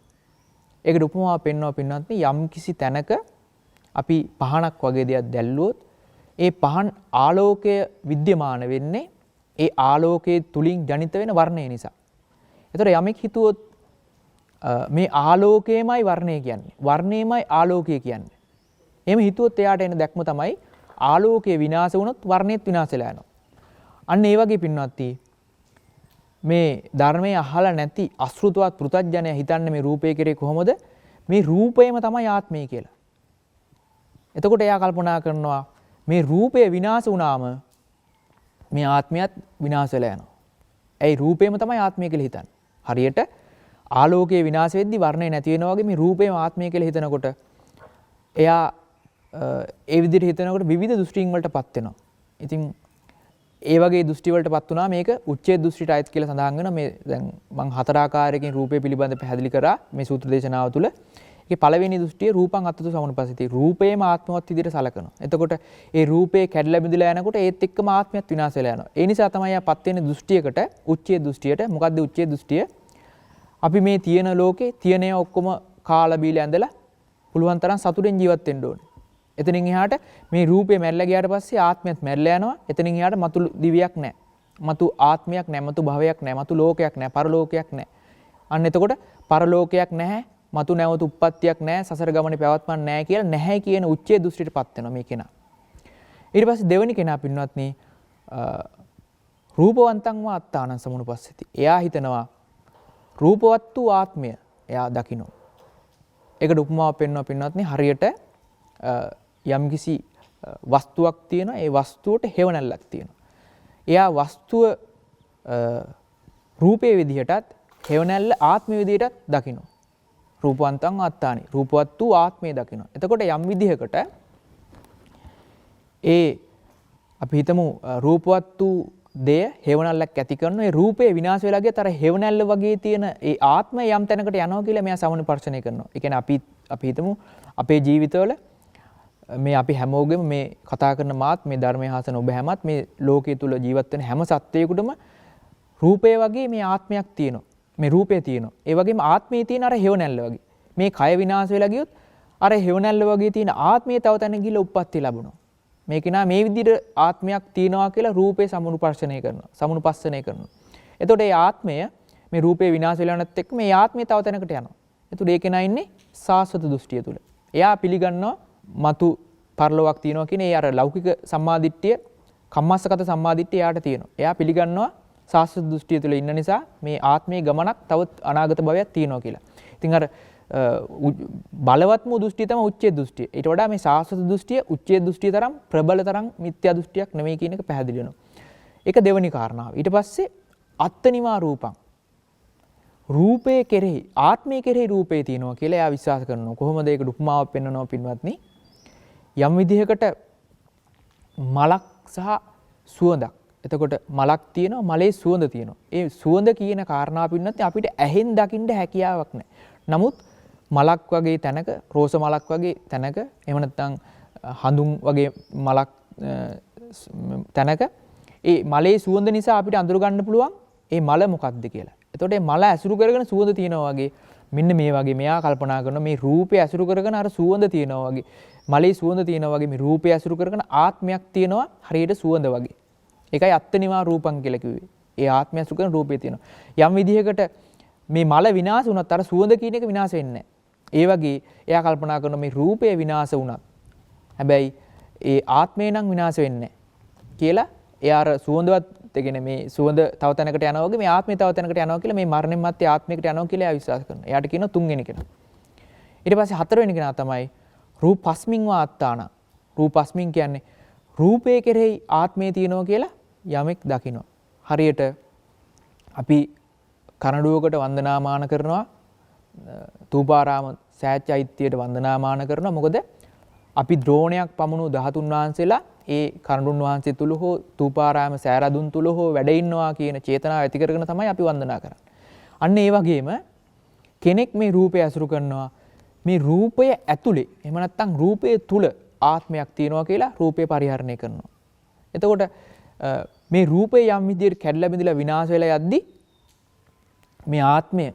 ඒකට උපමාව පෙන්වනවා පින්නත් යම් කිසි තැනක අපි පහනක් වගේ දෙයක් දැල්ලුවොත් ඒ පහන් ආලෝකය විද්‍යමාන වෙන්නේ ඒ ආලෝකයේ තුලින් ජනිත වෙන වර්ණය නිසා. ඒතර යමෙක් හිතුවොත් මේ ආලෝකයමයි වර්ණය කියන්නේ. වර්ණයමයි ආලෝකය කියන්නේ. එහෙම හිතුවොත් එයාට එන දැක්ම තමයි ආලෝකය විනාශ වුණොත් වර්ණයත් විනාශ වෙලා යනවා. අන්න ඒ වගේ පින්වත්ටි මේ ධර්මයේ අහලා නැති අශෘතවත් පෘතජ්ජනය හිතන්නේ මේ රූපය කෙරේ කොහොමද? මේ රූපයම තමයි ආත්මය කියලා. එතකොට එයා කල්පනා කරනවා මේ රූපය විනාශ වුණාම මේ ආත්මයත් විනාශ වෙලා යනවා. ඒ රූපයම තමයි ආත්මය කියලා හිතන්නේ. හරියට ආලෝකයේ විනාශ වෙද්දි වර්ණය නැති වෙනවා වගේ මේ රූපයම ආත්මය කියලා හිතනකොට එයා ඒ විදිහට හිතනකොට විවිධ දෘෂ්ටීන් වලටපත් වෙනවා. ඉතින් ඒ වගේ දෘෂ්ටි වලටපත් වුණා මේක උච්ඡේද දෘෂ්ටියට අයත් කියලා සඳහන් වෙනවා. මේ දැන් මම හතර ආකාරයකින් රූපය පිළිබඳ පැහැදිලි කරා මේ සූත්‍ර දේශනාව තුළ. ඒකේ පළවෙනි දෘෂ්ටිය රූපං අත්තතු සමනුපස්සිතී. රූපේම ආත්මවත් විදිහට සලකනවා. එතකොට ඒ රූපේ කැඩලා බිඳලා යනකොට ඒත් එක්කම ආත්මයත් විනාශ වෙලා යනවා. ඒ නිසා තමයි ආපත් වෙන දෘෂ්ටියකට උච්ඡේද දෘෂ්ටියට. මොකද්ද උච්ඡේද දෘෂ්ටිය? අපි මේ තියෙන ලෝකේ තියෙන ඒවා ඔක්කොම කාලා බීලා ඇඳලා පුළුවන් තරම් සතුටෙන් ජීවත් වෙන්න ඕනේ. එතනින් එහාට මේ රූපය මැරිලා ගියාට පස්සේ ආත්මයත් මැරිලා යනවා. එතනින් එහාට මතු දිවියක් නැහැ. මතු ආත්මයක් නැහැ. මතු භවයක් නැහැ. මතු ලෝකයක් නැහැ. පරලෝකයක් නැහැ. අන්න එතකොට පරලෝකයක් නැහැ. මතු නැවත උප්පත්තියක් නැහැ. සසර ගමනේ පැවැත්මක් නැහැ කියලා නැහැ කියන උච්චේ දෘෂ්ටියටපත් වෙනවා මේ කෙනා. ඊට පස්සේ දෙවෙනි කෙනා පින්වත්නි රූපවන්තං වා අත්තානං සමුනුපස්සති. එයා හිතනවා රූපවත් වූ ආත්මය එයා දකිනවා. ඒකට උපමාවක් පෙන්වනවා පින්වත්නි හරියට යම්කිසි වස්තුවක් තියෙනවා. ඒ වස්තුවට හේවණල්ලක් තියෙනවා. එයා වස්තුව රූපයේ විදිහටත් හේවණල්ල ආත්මයේ විදිහටත් දකිනවා. රූපවන්තං අත්තානි. රූපවත් වූ ආත්මය දකිනවා. එතකොට යම් විදිහකට ඒ අපි හිතමු රූපවත් වූ දෙය හේවණල්ලක් ඇති කරන ඒ රූපේ විනාශ වෙලා ගියත් අර හේවණල්ල වගේ තියෙන ඒ ආත්මය යම් තැනකට යනවා කියලා මෙයා සමනුපර්ශනය කරනවා. ඒ කියන්නේ අපි හිතමු අපේ ජීවිතවල මේ අපි හැමෝගෙම මේ කතා කරන මාත් මේ ධර්මයේ හාසන ඔබ හැමත් මේ ලෝකයේ තුල ජීවත් වෙන හැම සත්වයකටම රූපය වගේ මේ ආත්මයක් තියෙනවා. මේ රූපය තියෙනවා. ඒ වගේම ආත්මයේ තියෙන අර හේවණල්ල වගේ. මේ කය විනාශ වෙලා ගියොත් අර හේවණල්ල වගේ තියෙන ආත්මය තව තැනක ගිහලා උප්පත්ති ලැබුණා. මේක නා මේ විදිහට ආත්මයක් තියෙනවා කියලා රූපේ සමුනුපර්ශනය කරනවා. සමුනුපස්සනය කරනවා. එතකොට මේ ආත්මය මේ රූපේ විනාශ වෙලා නැත් එක්ක මේ ආත්මය තව තැනකට යනවා. එතකොට ඒක නා ඉන්නේ සාස්වත දෘෂ්ටිය තුල. එයා පිළිගන්නවා මතු පරලොවක් තියෙනවා කියන ඒ අර ලෞකික සම්මාදිට්ඨිය කම්මස්සගත සම්මාදිට්ඨිය එයාට තියෙනවා. එයා පිළිගන්නවා සාස්වත දෘෂ්ටිය තුල ඉන්න නිසා මේ ආත්මයේ ගමනක් තවත් අනාගත භවයක් තියෙනවා කියලා. ඉතින් අර බලවත්ම දෘෂ්ටිය තමයි උච්ඡේද දෘෂ්ටිය. ඊට වඩා මේ සාස්වත දෘෂ්ටිය උච්ඡේද දෘෂ්ටිය තරම් ප්‍රබල තරම් මිත්‍යා දෘෂ්ටියක් නෙමෙයි කියන එක පැහැදිලි වෙනවා. ඒක දෙවෙනි කාරණාව. ඊට පස්සේ අත්තනිවා රූපං. රූපේ කෙරෙහි ආත්මයේ කෙරෙහි රූපේ තියෙනවා කියලා එයා විශ්වාස කරනවා. කොහොමද ඒකට උපමාවක් පෙන්වනවා පින්වත්නි? යම් විදිහකට මලක් සහ සුවඳක්. එතකොට මලක් තියෙනවා මලේ සුවඳ තියෙනවා. ඒ සුවඳ කියන කාරණාව පින්නත් අපිට ඇහෙන් දකින්න හැකියාවක් නැහැ. නමුත් මලක් වගේ තැනක රෝස මලක් වගේ තැනක එහෙම නැත්නම් හඳුන් වගේ මලක් තැනක ඒ මලේ සුවඳ නිසා අපිට අඳුර ගන්න පුළුවන් ඒ මල මොකක්ද කියලා. එතකොට මේ මල ඇසුරු කරගෙන සුවඳ තියෙනවා වගේ මෙන්න මේ වගේ මෙයා කල්පනා කරන මේ රූපය ඇසුරු කරගෙන අර සුවඳ තියෙනවා වගේ මලේ සුවඳ තියෙනවා වගේ මේ රූපය ඇසුරු කරගෙන ආත්මයක් තියෙනවා හරියට සුවඳ වගේ. ඒකයි අත්තනිවා රූපං කියලා කිව්වේ. ඒ ආත්මය ඇසුරු කරන රූපය තියෙනවා. යම් විදිහකට මේ මල විනාශ වුණත් අර සුවඳ කියන එක විනාශ වෙන්නේ නැහැ. ඒ වගේ එයා කල්පනා කරන මේ රූපය විනාශ වුණත් හැබැයි ඒ ආත්මය නම් විනාශ වෙන්නේ නැහැ කියලා එයා අර සුවඳවත් දෙගෙන මේ සුවඳ තව තැනකට යනවා වගේ මේ ආත්මය තව තැනකට යනවා කියලා මේ මරණයන් මැත්තේ ආත්මයකට යනවා කියලා එයා විශ්වාස කරනවා. එයාට කියනවා තුන්වෙනි කෙනා. ඊට පස්සේ හතරවෙනි කෙනා තමයි රූපස්මින් වා අත්තාන. රූපස්මින් කියන්නේ රූපේ කෙරෙහි ආත්මය තියෙනවා කියලා යමෙක් දකිනවා. හරියට අපි කරඬුවකට වන්දනාමාන කරනවා තූපාරාම සෑච්ච චෛත්‍යයට වන්දනාමාන කරනවා. මොකද අපි ද්‍රෝණයක් පමුණු 13 වහන්සේලා ඒ කරඬුන් වහන්සේ තුල හෝ තූපාරාම සෑරදුන් තුල හෝ වැඩ ඉන්නවා කියන චේතනාව ඇති කරගෙන තමයි අපි වන්දනා කරන්නේ. අන්න ඒ වගේම කෙනෙක් මේ රූපය ඇසුරු කරනවා මේ රූපය ඇතුලේ එහෙම නැත්නම් රූපය තුල ආත්මයක් තියෙනවා කියලා රූපය පරිහරණය කරනවා. එතකොට මේ රූපය යම් විදිහට කැඩලා බිඳලා විනාශ වෙලා යද්දි මේ ආත්මය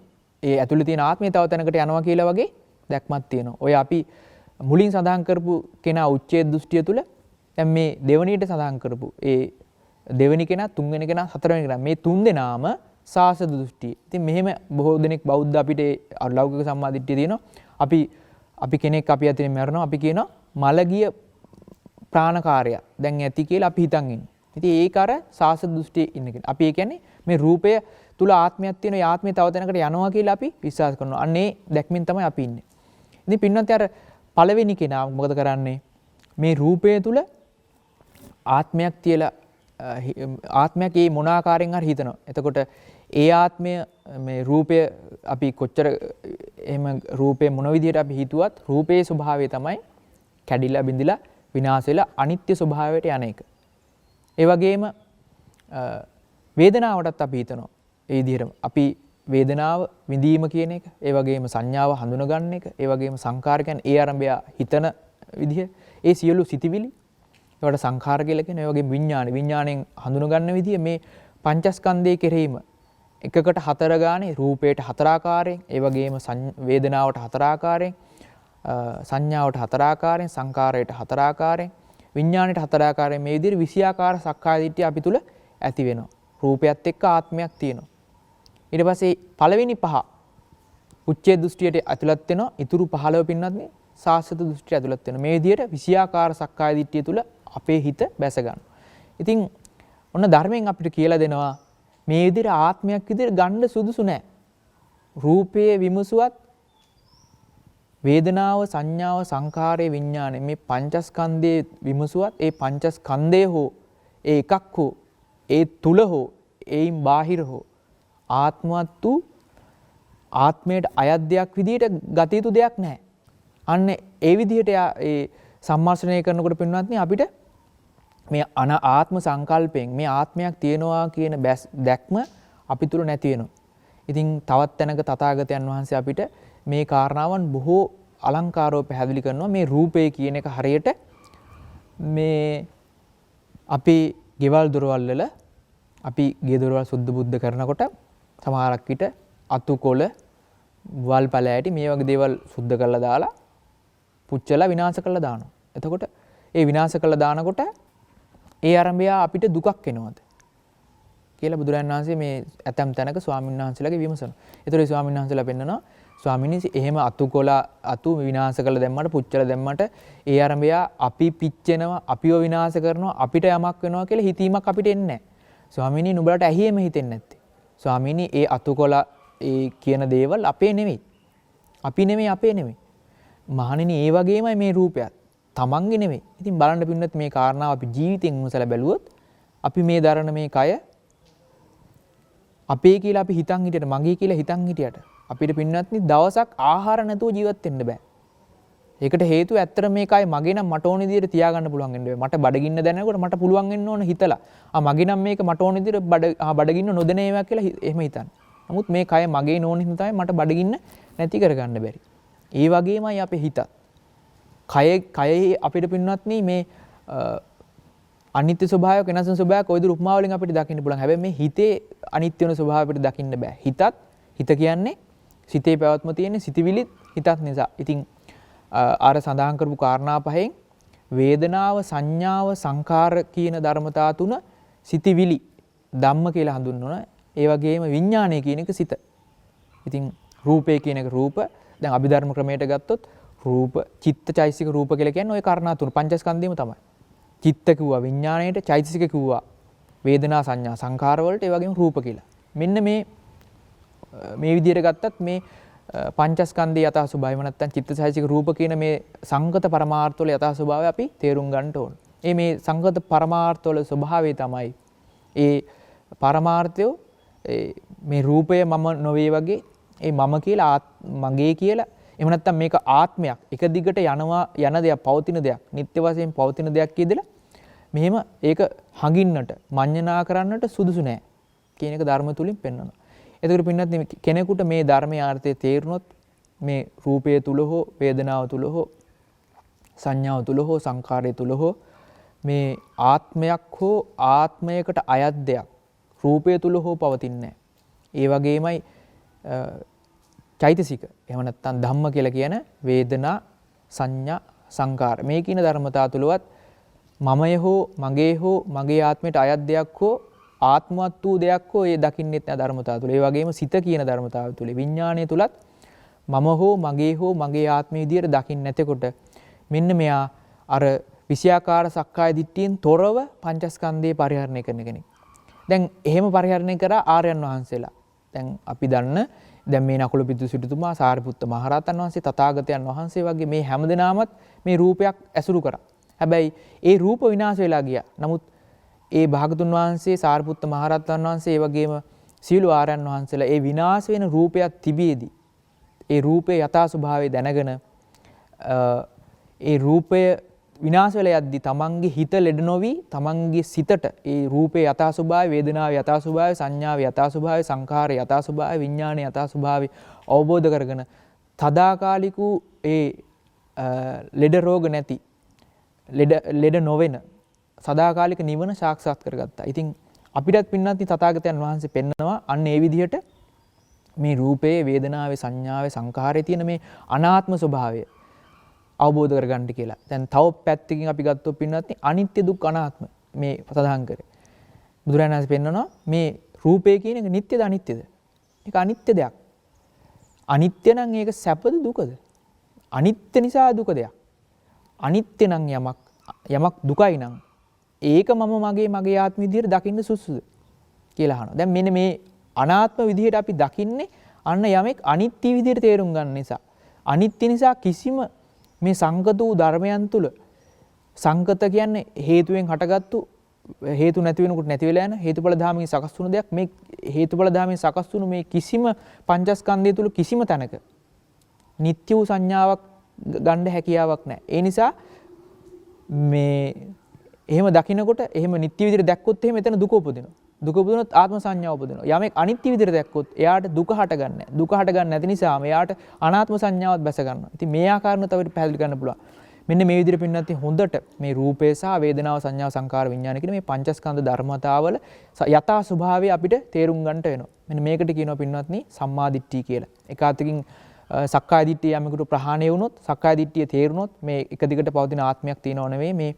ඒ ඇතුළේ තියෙන ආත්මය තව තැනකට යනවා කියලා වගේ දැක්මක් තියෙනවා. ඔය අපි මුලින් සඳහන් කරපු කෙනා උච්ඡේද දෘෂ්ටිය තුල දැන් මේ දෙවණියට සඳහන් කරපු ඒ දෙවෙනි කෙනා තුන්වෙනි කෙනා හතරවෙනි කෙනා මේ තුන් දෙනාම සාසද දෘෂ්ටිය. ඉතින් මෙහෙම බොහෝ දෙනෙක් බෞද්ධ අපිට ලෞකික සම්මාදිට්ඨිය තියෙනවා. අපි කෙනෙක් අපි අතින් මරනවා අපි කියනවා මලගිය ප්‍රාණකාරය දැන් ඇති කියලා අපි හිතන් ඉන්නේ. ඉතින් ඒක අර සාසද දෘෂ්ටියේ ඉන්න කෙනා. අපි ඒ කියන්නේ මේ රූපය තුල ආත්මයක් තියෙනවා. ඒ ආත්මය තව තැනකට යනවා කියලා අපි විශ්වාස කරනවා. අන්න ඒ දැක්මින් තමයි අපි ඉන්නේ. ඉතින් පින්නත් අර පළවෙනි කෙනා මොකද කරන්නේ? මේ රූපය තුල ආත්මයක් තියලා ආත්මයක් ඒ මොන ආකාරයෙන් හරි හිතනවා. එතකොට ඒ ආත්මය මේ රූපය අපි කොච්චර එහෙම රූපේ මොන විදිහට අපි හිතුවත් රූපයේ ස්වභාවය තමයි කැඩිලා බිඳිලා විනාශ වෙලා අනිත්‍ය ස්වභාවයට යන එක. ඒ වගේම වේදනාවටත් අපි හිතනවා. ඒ විදිහටම අපි වේදනාව විඳීම කියන එක, ඒ වගේම සංඥාව හඳුන ගන්න එක, ඒ වගේම සංකාර කියන්නේ ඒ ආරම්භය හිතන විදිහ, ඒ සියලු සිතිවිලි ඒවට සංඛාර කියලා කියන ඒ වගේම විඥාණයෙන් හඳුන ගන්න විදිය මේ පංචස්කන්ධයේ කෙරෙහිම එකකට හතර ගානේ රූපයට හතර ආකාරයෙන්, ඒ වගේම වේදනාවට හතර ආකාරයෙන්, සංඥාවට හතර ආකාරයෙන්, සංකාරයට හතර ආකාරයෙන්, විඥාණයට හතර ආකාරයෙන් මේ විදිහට 20 ආකාර සක්කාය දිට්ඨිය අපි තුල ඇති වෙනවා. රූපයත් එක්ක ආත්මයක් තියෙනවා. ඊට පස්සේ පළවෙනි පහ උච්ඡේද දෘෂ්ටියට ඇතුළත් වෙනවා. ඊතුරු 15 පින්නත් මේ සාසත දෘෂ්ටිය ඇතුළත් වෙනවා. මේ විදිහට 20 ආකාර සක්කාය දිට්ඨිය තුල අපේ හිත බැස ගන්නවා. ඉතින් ඔන්න ධර්මයෙන් අපිට කියලා දෙනවා මේ විදිහට ආත්මයක් විදිහට ගන්න සුදුසු නැහැ. රූපයේ විමසුවත් වේදනාව, සංඥාව, සංඛාරය, විඥානය මේ පංචස්කන්ධයේ විමසුවත් ඒ පංචස්කන්ධය හෝ ඒ එකක් හෝ ඒ තුල හෝ ඒයින් බාහිර හෝ ආත්මවත් වූ ආත්මයට අයත් දෙයක් විදිහට ගත යුතු දෙයක් නැහැ. අන්න ඒ විදිහට ඒ සම්මර්ෂණය කරනකොට පින්වත්නි අපිට මේ ආත්ම සංකල්පයෙන් මේ ආත්මයක් තියෙනවා කියන දැක්ම අපි තුල නැති වෙනවා. ඉතින් තවත් තැනක තථාගතයන් වහන්සේ අපිට මේ කාරණාවන් බොහෝ අලංකාරව පැහැදිලි කරනවා. මේ රූපය කියන එක හරියට මේ අපි ගෙවල් දොරවල් වල අපි ගේ දොරවල් සුද්ධ බුද්ධ කරනකොට සමහරක් විට අතුකොළ වල් පැලෑටි මේ වගේ දේවල් සුද්ධ කරලා දාලා පුච්චලා විනාශ කරලා දානවා. එතකොට ඒ විනාශ කරලා දානකොට ඒ ආරම්භය අපිට දුකක් එනවද කියලා බුදුරජාණන් වහන්සේ මේ ඇතම් තැනක ස්වාමීන් වහන්සේලාගේ විමසනවා. ඒතකොට ඒ ස්වාමීන් වහන්සේලා පෙන්නනවා ස්වාමීනි එහෙම අතුකොළ අතු විනාශ කරලා දැම්මට පුච්චලා දැම්මට ඒ ආරම්භය අපි පිච්චෙනවා, අපිව විනාශ කරනවා, අපිට යමක් වෙනවා කියලා හිතීමක් අපිට එන්නේ නැහැ. ස්වාමීනි නුඹලට ඇහිෙම හිතෙන්නේ නැත්තේ. ස්වාමීනි ඒ අතුකොළ ඒ කියන දේවල් අපේ නෙමෙයි. අපි නෙමෙයි අපේ නෙමෙයි. මහණෙනි ඒ වගේමයි මේ රූපයත්. තමන්ගේ නෙමෙයි. ඉතින් බලන්න පින්නත් මේ කාරණාව අපි ජීවිතෙන් උනසලා බැලුවොත් අපි මේ දරන මේ කය අපේ කියලා අපි හිතන් හිටියට මගේ කියලා හිතන් හිටියට අපිට පින්නත්නි දවසක් ආහාර නැතුව ජීවත් වෙන්න බෑ. ඒකට හේතුව ඇත්තට මේ කය මගේ නම් මට ඕන විදිහට තියාගන්න පුළුවන් වෙන්න බෑ. මට බඩගින්න දැනෙනකොට මට පුළුවන් වෙන්න ඕන හිතලා. මගේ නම් මේක මට ඕන විදිහට බඩගින්න නොදැන ඒවා කියලා එහෙම හිතන්න. නමුත් මේ කය මගේ නෝන හින්දා තමයි මට බඩගින්න නැති කරගන්න බැරි. ඒ වගේමයි අපේ හිතත්. කයෙහි අපිට පින්නත්නි මේ අනිත්‍ය ස්වභාවයක් වෙනස් වෙන ස්වභාවයක් ඔය විදිහට උපමා වලින් අපිට දකින්න පුළුවන්. හැබැයි මේ හිතේ අනිත්‍ය වෙන ස්වභාවය අපිට දකින්න බෑ. හිත කියන්නේ සිතේ පැවැත්ම තියෙන සිතවිලිත් හිතක් නිසා. ඉතින් ආර සඳහන් කරපු කාරණා පහෙන් වේදනාව, සංඥාව, සංකාර කියන ධර්මතා තුන සිතවිලි ධම්ම කියලා හඳුන්වනවා. ඒ වගේම විඥානය කියන එක සිත. ඉතින් රූපය කියන එක රූප. දැන් අභිධර්ම ක්‍රමයට ගත්තොත් රූප, චිත්ත, චෛතසික රූප කියලා කියන්නේ ওই කාරණා තුන පංචස්කන්ධයම තමයි. චිත්ත කිව්වා විඥාණයට, චෛතසික කිව්වා වේදනා, සංඥා, සංකාර වලට, ඒ වගේම රූප කියලා. මෙන්න මේ විදිහට ගත්තත් මේ පංචස්කන්ධයේ යථා ස්වභාවය නැත්තම් චිත්ත, චෛතසික රූප කියන මේ සංගත පරමාර්ථ වල යථා ස්වභාවය අපි තේරුම් ගන්න ඕන. මේ සංගත පරමාර්ථ වල ස්වභාවය තමයි ඒ පරමාර්ථය මේ රූපය මම නොවේ වගේ ඒ මම කියලා මගේ කියලා එහෙම නැත්නම් මේක ආත්මයක් එක දිගට යන දෙයක් පවතින දෙයක් නිත්‍ය වශයෙන් පවතින දෙයක් කියදලා මෙහෙම ඒක හඟින්නට මඤ්ඤණා කරන්නට සුදුසු නෑ කියන එක ධර්ම තුලින් පෙන්වනවා. එතකොට පින්නත් කෙනෙකුට මේ ධර්මයේ ආර්ථය තේරුනොත් මේ රූපය තුල හෝ වේදනාව තුල හෝ සංඥාව තුල හෝ සංකාරය තුල හෝ මේ ආත්මයක් හෝ ආත්මයකට අයත් දෙයක් රූපය තුල හෝ පවතින්නේ නැහැ. ඒ වගේමයි චෛතසික. එහෙම නැත්නම් ධම්ම කියලා කියන වේදනා සංඥා සංකාර. මේ කියන ධර්මතා තුලවත් මමය හෝ මගේ හෝ මගේ ආත්මයට අයත් දෙයක් හෝ ආත්මවත් වූ දෙයක් හෝ ඒ දකින්නෙත් නැහැ ධර්මතාව තුල. ඒ වගේම සිත කියන ධර්මතාව තුල විඥාණය තුලත් මම හෝ මගේ හෝ මගේ ආත්මය විදියට දකින්න නැතකොට මෙන්න මෙයා අර විෂයාකාර සක්කාය දිට්ඨියෙන් තොරව පංචස්කන්ධේ පරිහරණය කරන කෙනෙක්. දැන් එහෙම පරිහරණය කරා ආර්යයන් වහන්සේලා. දැන් අපි දන්න දැන් මේ නකුලපිතු සිටුතුමා සාරිපුත්ත මහරහතන් වහන්සේ තථාගතයන් වහන්සේ වගේ මේ හැමදෙනාමත් මේ රූපයක් ඇසුරු කරා. හැබැයි ඒ රූප විනාශ වෙලා ගියා. නමුත් ඒ භාගතුන් වහන්සේ සාරිපුත්ත මහරහතන් වහන්සේ ඒ වගේම සීල ආර්යයන් වහන්සේලා ඒ විනාශ වෙන රූපයක් තිබියදී ඒ රූපේ යථා ස්වභාවය දැනගෙන ඒ රූපය විනාශ වෙලා යද්දි තමන්ගේ හිත ලෙඩ නොවි තමන්ගේ සිතට ඒ රූපේ යථා ස්වභාවය, වේදනාවේ යථා ස්වභාවය, සංඥාවේ යථා ස්වභාවය, සංඛාරයේ යථා ස්වභාවය, විඥානයේ යථා ස්වභාවය අවබෝධ කරගෙන තදාකාලික ඒ ලෙඩ රෝග නැති ලෙඩ නොවන සදාකාලික නිවන සාක්ෂාත් කරගත්තා. ඉතින් අපිටත් පින්නත් තථාගතයන් වහන්සේ පෙන්නනවා අන්න ඒ විදිහට මේ රූපයේ, වේදනාවේ, සංඥාවේ, සංඛාරයේ තියෙන මේ අනාත්ම ස්වභාවය අවබෝධ කරගන්න කියලා. දැන් තව පැත්තකින් අපි ගත්තොත් පින්නත් අනිත්‍ය දුක් අනාත්ම මේ සඳහන් කරේ. බුදුරජාණන් වහන්සේ පෙන්නනවා මේ රූපය කියන එක නිට්ටයද අනිත්‍යද? ඒක අනිත්‍ය දෙයක්. අනිත්‍ය නම් ඒක සැපද දුකද? අනිත්‍ය නිසා දුක දෙයක්. අනිත්‍ය නම් යමක් දුකයි නම් ඒක මගේ ආත්ම විදියට දකින්න සුසුද කියලා අහනවා. දැන් මෙන්න මේ අනාත්ම විදියට අපි දකින්නේ අන්න යමෙක් අනිත්‍ය විදියට තේරුම් ගන්න නිසා. අනිත්‍ය නිසා කිසිම මේ සංකත වූ ධර්මයන් තුල සංකත කියන්නේ හේතුවෙන් හටගත්තු හේතු නැති වෙනකොට නැති වෙලා යන හේතුඵල ධාමයෙන් සකස් වුණු දෙයක්. මේ හේතුඵල ධාමයෙන් සකස් වුණු මේ කිසිම පංචස්කන්ධය තුල කිසිම තැනක නිත්‍ය වූ සංඥාවක් ගන්න හැකියාවක් නැහැ. ඒ නිසා මේ එහෙම දකිනකොට එහෙම නිත්‍ය විදිහට දැක්කොත් එහෙම එතන දුක උපදිනවා. දුක උපදිනොත් ආත්ම සංඥාව උපදිනවා. යමෙක් අනිත්‍ය විදිහට දැක්කොත් එයාට දුක හටගන්නේ නැහැ. දුක හටගන්නේ නැති නිසාම එයාට අනාත්ම සංඥාවත් බැස ගන්නවා. ඉතින් මේ ආකාරණ තව පැහැදිලි කරන්න පුළුවන්. මෙන්න මේ විදිහට පින්නත් හොඳට මේ රූපේ සහ වේදනාව සංඥාව සංකාර විඥාන කියන මේ පංචස්කන්ධ ධර්මතාවල යථා ස්වභාවය අපිට තේරුම් ගන්නට වෙනවා. මෙන්න මේකට කියනවා පින්වත්නි සම්මා දිට්ඨිය කියලා. එකාතකින් සක්කාය දිට්ඨිය යමෙකුට ප්‍රහාණය වුණොත් සක්කාය දිට්ඨිය තේරුනොත් මේ එක දිගට පවතින ආත්මයක් තියෙනව නෙවෙයි මේ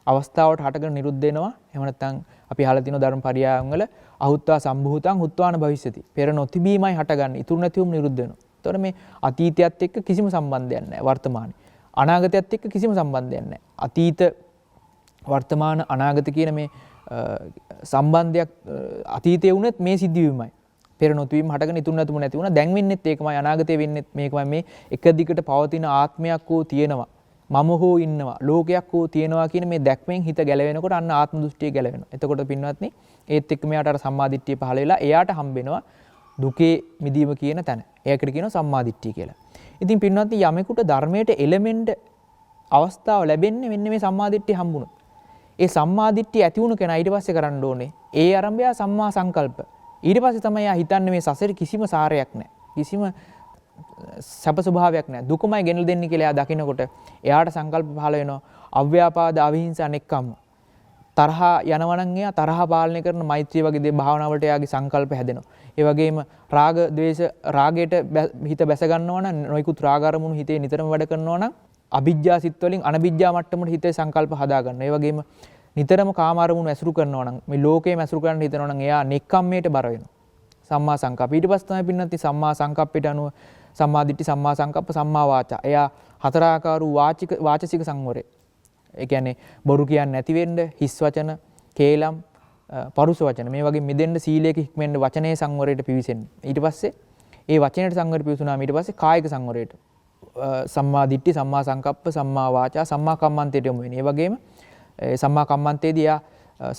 අවස්ථාවට හටගෙන නිරුද්ධ වෙනවා. එහෙම නැත්නම් අපි අහලා තියෙන ධර්ම පරියායන් වල අහුත්වා සම්භූතං හුත්වාන භවිෂ්‍යති. පෙර නොතිබීමයි හටගන්නේ. ඉතුරු නැතිවම නිරුද්ධ වෙනවා. එතකොට මේ අතීතයත් එක්ක කිසිම සම්බන්ධයක් නැහැ වර්තමානයේ. අනාගතයත් එක්ක කිසිම සම්බන්ධයක් නැහැ. අතීත වර්තමාන අනාගත කියන මේ සම්බන්ධයක් අතීතයේ වුණත් මේ සිද්ධවීමයි. පෙර නොතිබීම හටගෙන ඉතුරු නැතුම නැති වුණා. දැන් වෙන්නෙත් ඒකමයි අනාගතයේ වෙන්නෙත් මේකමයි. මේ එක දිගට පවතින ආත්මයක් හෝ තියෙනවා. මම හෝ ඉන්නවා ලෝකයක් හෝ තියෙනවා කියන මේ දැක්මෙන් හිත ගැලවෙනකොට අන්න ආත්ම දෘෂ්ටිය ගැලවෙනවා. එතකොට පින්වත්නි ඒත් එක්ක මෙයාට අර සම්මාදිට්ඨිය පහළ වෙලා එයාට හම්බෙනවා දුකේ මිදීම කියන තැන. ඒකට කියනවා සම්මාදිට්ඨිය කියලා. ඉතින් පින්වත්නි යමෙකුට ධර්මයට එළමෙන්න අවස්ථාව ලැබෙන්නේ මෙන්න මේ සම්මාදිට්ඨිය හම්බුනොත්. ඒ සම්මාදිට්ඨිය ඇති වුණ කෙනා ඊට පස්සේ කරන්න ඕනේ ඒ ආරම්භය සම්මා සංකල්ප. ඊට පස්සේ තමයි එයා හිතන්නේ මේ සසරේ කිසිම සාරයක් නැහැ. කිසිම සැප ස්වභාවයක් නැහැ. දුකමයි ගෙනල්ලා දෙන්නේ කියලා එයා දකිනකොට එයාට සංකල්ප පහළ වෙනවා. අව්‍යාපාද අවිහිංසා නෙක්ඛම්ම. තරහ යනවා නම් එයා තරහ පාලනය කරන මෛත්‍රිය වගේ දේ භාවනාවලට එයාගේ සංකල්ප හැදෙනවා. ඒ වගේම රාග ద్వේෂ රාගයට හිත බැස ගන්නවා නම් නොයිකුත් රාග අරමුණු හිතේ නිතරම වැඩ කරනවා නම් අභිජ්ජා සිත් වලින් අනභිජ්ජා මට්ටමට හිතේ සංකල්ප හදා ගන්න. ඒ වගේම නිතරම කාම අරමුණු ඇසුරු කරනවා නම් මේ ලෝකේම ඇසුරු කරන්න හිතනවා නම් එයා නෙක්ඛම්මයට බර වෙනවා. සම්මා සංකප්ප. ඊට පස්සේ තමයි පින්නත් සම්මා සංකප්පයට අනුව සම්මා දිට්ඨි සම්මා සංකප්ප සම්මා වාචා. එයා හතරාකාර වූ වාචසික සංවරය. ඒ කියන්නේ බොරු කියන්නේ නැති වෙන්න, හිස් වචන, කේලම්, පරුස වචන මේ වගේ මිදෙන්න සීලයක හික්මෙන්න වචනේ සංවරයට පිවිසෙන්න. ඊට පස්සේ ඒ වචනයට සංවරය පිවිසුනාම ඊට පස්සේ කායික සංවරයට සම්මා දිට්ඨි සම්මා සංකප්ප සම්මා වාචා සම්මා කම්මන්තයට යොමු වෙන්නේ. ඒ වගේම සම්මා කම්මන්තේදී එයා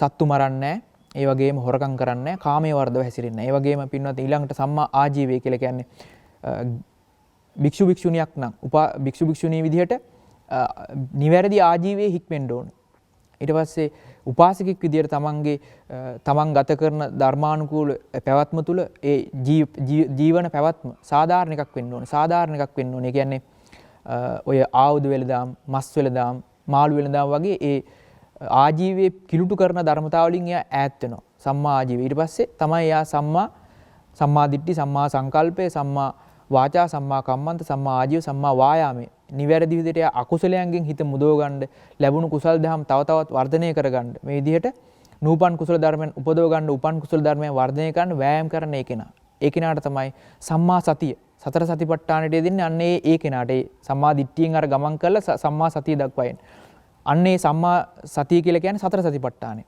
සත්තු මරන්නේ නැහැ. ඒ වගේම හොරකම් කරන්නේ නැහැ. කාමයේ වර්ධව හැසිරෙන්නේ නැහැ. ඒ වගේම පින්වත් ඊළඟට සම්මා ආජීවය කියලා කියන්නේ භික්ෂු භික්ෂුණියක් නම් භික්ෂු භික්ෂුණී විදිහට නිවැරදි ආජීවයේ හික්මෙන්න ඕන. ඊට පස්සේ උපාසකෙක් විදිහට තමන් ගත කරන ධර්මානුකූල පැවැත්ම තුළ ඒ ජීවන පැවැත්ම සාධාරණ එකක් වෙන්න ඕනේ. සාධාරණ එකක් වෙන්න ඕනේ. ඒ කියන්නේ ඔය ආයුධ වෙලදාම්, මස් වෙලදාම්, මාළු වෙලදාම් වගේ ඒ ආජීවයේ කිලුටු කරන ධර්මතාවලින් එයා ඈත් වෙනවා. සම්මා ආජීවය. ඊට පස්සේ තමයි එයා සම්මා දිට්ඨි, සම්මා සංකල්පය, සම්මා වාචා සම්මා කම්මන්ත සම්මා ආජීව සම්මා වායාමේ නිවැරදි විදිහට අකුසලයන්ගෙන් හිත මුදව ගන්න ලැබුණු කුසල් දහම් තව තවත් වර්ධනය කරගන්න මේ විදිහට නූපන් කුසල ධර්මයන් උපදව ගන්න උපන් කුසල ධර්මයන් වර්ධනය කරන්න වෑයම් කරන ඒ කෙනා. ඒ කෙනාට තමයි සම්මා සතිය සතර සතිපට්ඨානෙට දෙන්නේ. අන්න ඒ කෙනාට ඒ සම්මා දිට්ඨියෙන් අර ගමන් කරලා සම්මා සතිය දක්වයින්. අන්න ඒ සම්මා සතිය කියලා කියන්නේ සතර සතිපට්ඨානෙ.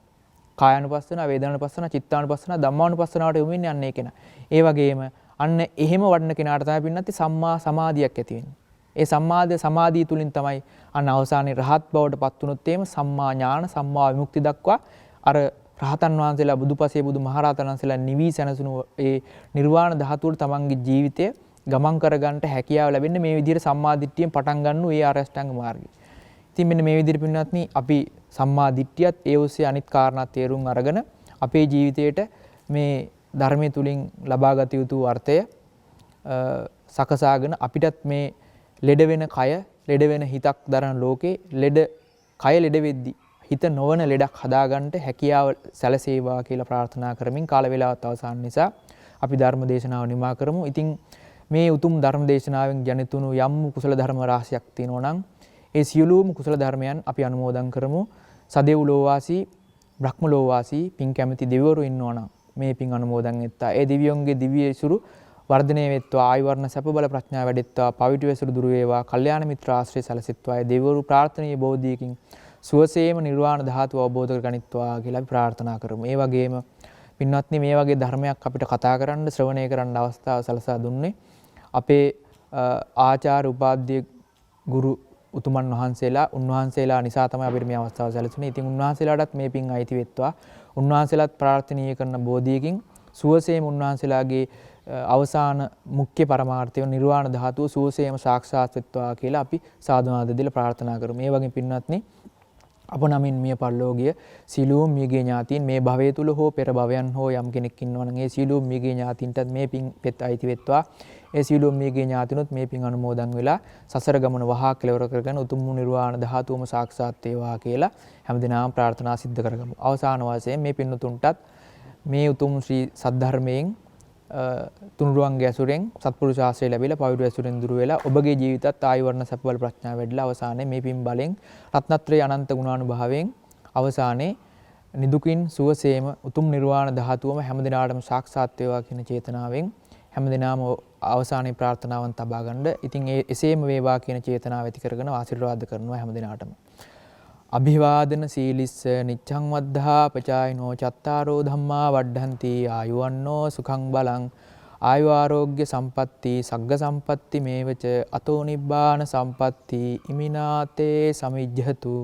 කායानुපස්සන, වේදනානුපස්සන, චිත්තානුපස්සන, ධම්මානුපස්සනාවට යොමු වෙන්නේ අන්න ඒ කෙනා. ඒ වගේම අන්න එහෙම වඩන කෙනාට තමයි පින්නත් සම්මා සමාධියක් ඇති වෙන්නේ. ඒ සමාධිය තුලින් තමයි අන්න අවසානයේ රහත් බවට පත් වුණොත් එහෙම සම්මා ඥාන සම්මා විමුක්ති දක්වා අර රහතන් වහන්සේලා බුදුපසේ බුදුමහරහතන් වහන්සේලා නිවි සැනසුණු ඒ නිර්වාණ ධාතුවට තමන්ගේ ජීවිතය ගමන් කරගන්නට හැකියාව ලැබෙන්නේ මේ විදිහට සම්මා දිට්ඨියෙන් පටන් ගන්නු ඒ ආරෂ්ඨාංග මාර්ගය. ඉතින් මෙන්න මේ විදිහට පින්වත්නි අපි සම්මා දිට්ඨියත් ඒ ඔස්සේ අනිත් කාරණා තේරුම් අරගෙන අපේ ජීවිතයට මේ ධර්මයේ තුලින් ලබාගත යුතු අර්ථය සකසාගෙන අපිටත් මේ ලෙඩ වෙන කය ලෙඩ වෙන හිතක් දරන ලෝකේ කය ලෙඩ වෙද්දි හිත නොවන ලෙඩක් හදාගන්නට හැකියාව සැලසේවා කියලා ප්‍රාර්ථනා කරමින් කාල වේලාවත් අවසන් නිසා අපි ධර්ම දේශනාව නිමා කරමු. ඉතින් මේ උතුම් ධර්ම දේශනාවෙන් ජනිතුණු යම් කුසල ධර්ම රාශියක් තියෙනවා නම් ඒ සියලුම කුසල ධර්මයන් අපි අනුමෝදන් කරමු. සදෙව් ලෝවාසී බ්‍රහ්ම ලෝවාසී පින් කැමති දෙවිවරු ඉන්නවා නම් මේ පින් අනුමෝදන් වෙත්තා. ඒ දෙවියන්ගේ දිව්‍ය ඉසුරු වර්ධනය වෙත්වා, ආයු වර්ණ සැප බල ප්‍රඥා වැඩෙත්වා, පවිතු වැසුරු දුර වේවා, කල්යාණ මිත්‍ර ආශ්‍රය සැලසෙත්වා. ඒ දෙවිවරු ප්‍රාර්ථනීය බෝධියකින් සුවසේම නිර්වාණ ධාතුව අවබෝධ කරගනිත්වා කියලා අපි ප්‍රාර්ථනා කරමු. ඒ වගේම පින්වත්නි මේ වගේ ධර්මයක් අපිට කතා කරන්න ශ්‍රවණය කරන්න අවස්ථාව සලසා දුන්නේ අපේ ආචාර්ය උපාධ්‍ය ගුරු උතුමන් වහන්සේලා උන්වහන්සේලා නිසා තමයි අපිට මේ අවස්ථාව සැලසුනේ. ඉතින් උන්වහන්සේලාටත් මේ පින් අයිති වෙත්වා. උන්වහන්සේලාත් ප්‍රාර්ථනීය කරන බෝධියකින් සුවසේම උන්වහන්සේලාගේ අවසාන මුඛ්‍ය පරමාර්ථය නිර්වාණ ධාතුව සුවසේම සාක්ෂාත් වෙත්වා කියලා අපි සාදුනාද දීලා ප්‍රාර්ථනා කරමු. මේ වගේ පින්වත්නි අප නමින් මිය පරලෝකීය සීලූම් මියගේ ඥාතීන් මේ භවයේ තුල හෝ පෙර භවයන් හෝ යම් කෙනෙක් ඉන්නවා නම් ඒ සීලූම් මියගේ ඥාතීන්ටත් මේ පින් පෙත් අයිති වෙත්වා. ඒ සීලූම් මියගේ ඥාතිනුත් මේ පින් අනුමෝදන් වෙලා සසර ගමන වහා කෙලවර කරගෙන උතුම් නිර්වාණ ධාතුවම සාක්ෂාත් වේවා කියලා හැමදිනම ප්‍රාර්ථනා සිද්ධ කරගමු. අවසාන වශයෙන් මේ පින්තුන්ටත් මේ උතුම් ශ්‍රී සද්ධර්මයෙන් තුනුරුවන්ගේ ඇසුරෙන් සත්පුරුෂ ආශ්‍රය ලැබිලා පවිතු ඇසුරෙන් දුර වෙලා ඔබගේ ජීවිතත් ආයු වර්ණ සැප බල ප්‍රඥා වැඩිලා අවසානයේ මේ පින් බලෙන් රත්නත්‍රයේ අනන්ත ගුණානුභාවයෙන් අවසානයේ නිදුකින් සුවසේම උතුම් නිර්වාණ ධාතුවම හැමදිනාටම සාක්ෂාත් වේවා කියන චේතනාවෙන් හැමදිනාම අවසානයේ ප්‍රාර්ථනාවන් තබා ගන්න. ඉතින් එසේම වේවා කියන චේතනාව ඇති කරගෙන ආශිර්වාද කරනවා හැමදිනාටම. අභිවාදන සීලිස්ස නිච්ඡං වද්ධා පචායිනෝ චත්තාරෝ ධම්මා වඩ්ඩಂತಿ ආයුවන්නෝ සුඛං බලං ආයු ආරෝග්‍ය සම්පatti සග්ග සම්පatti මේවච අතෝ නිබ්බාන සම්පatti ඉමිනාතේ සමිජ්ජතු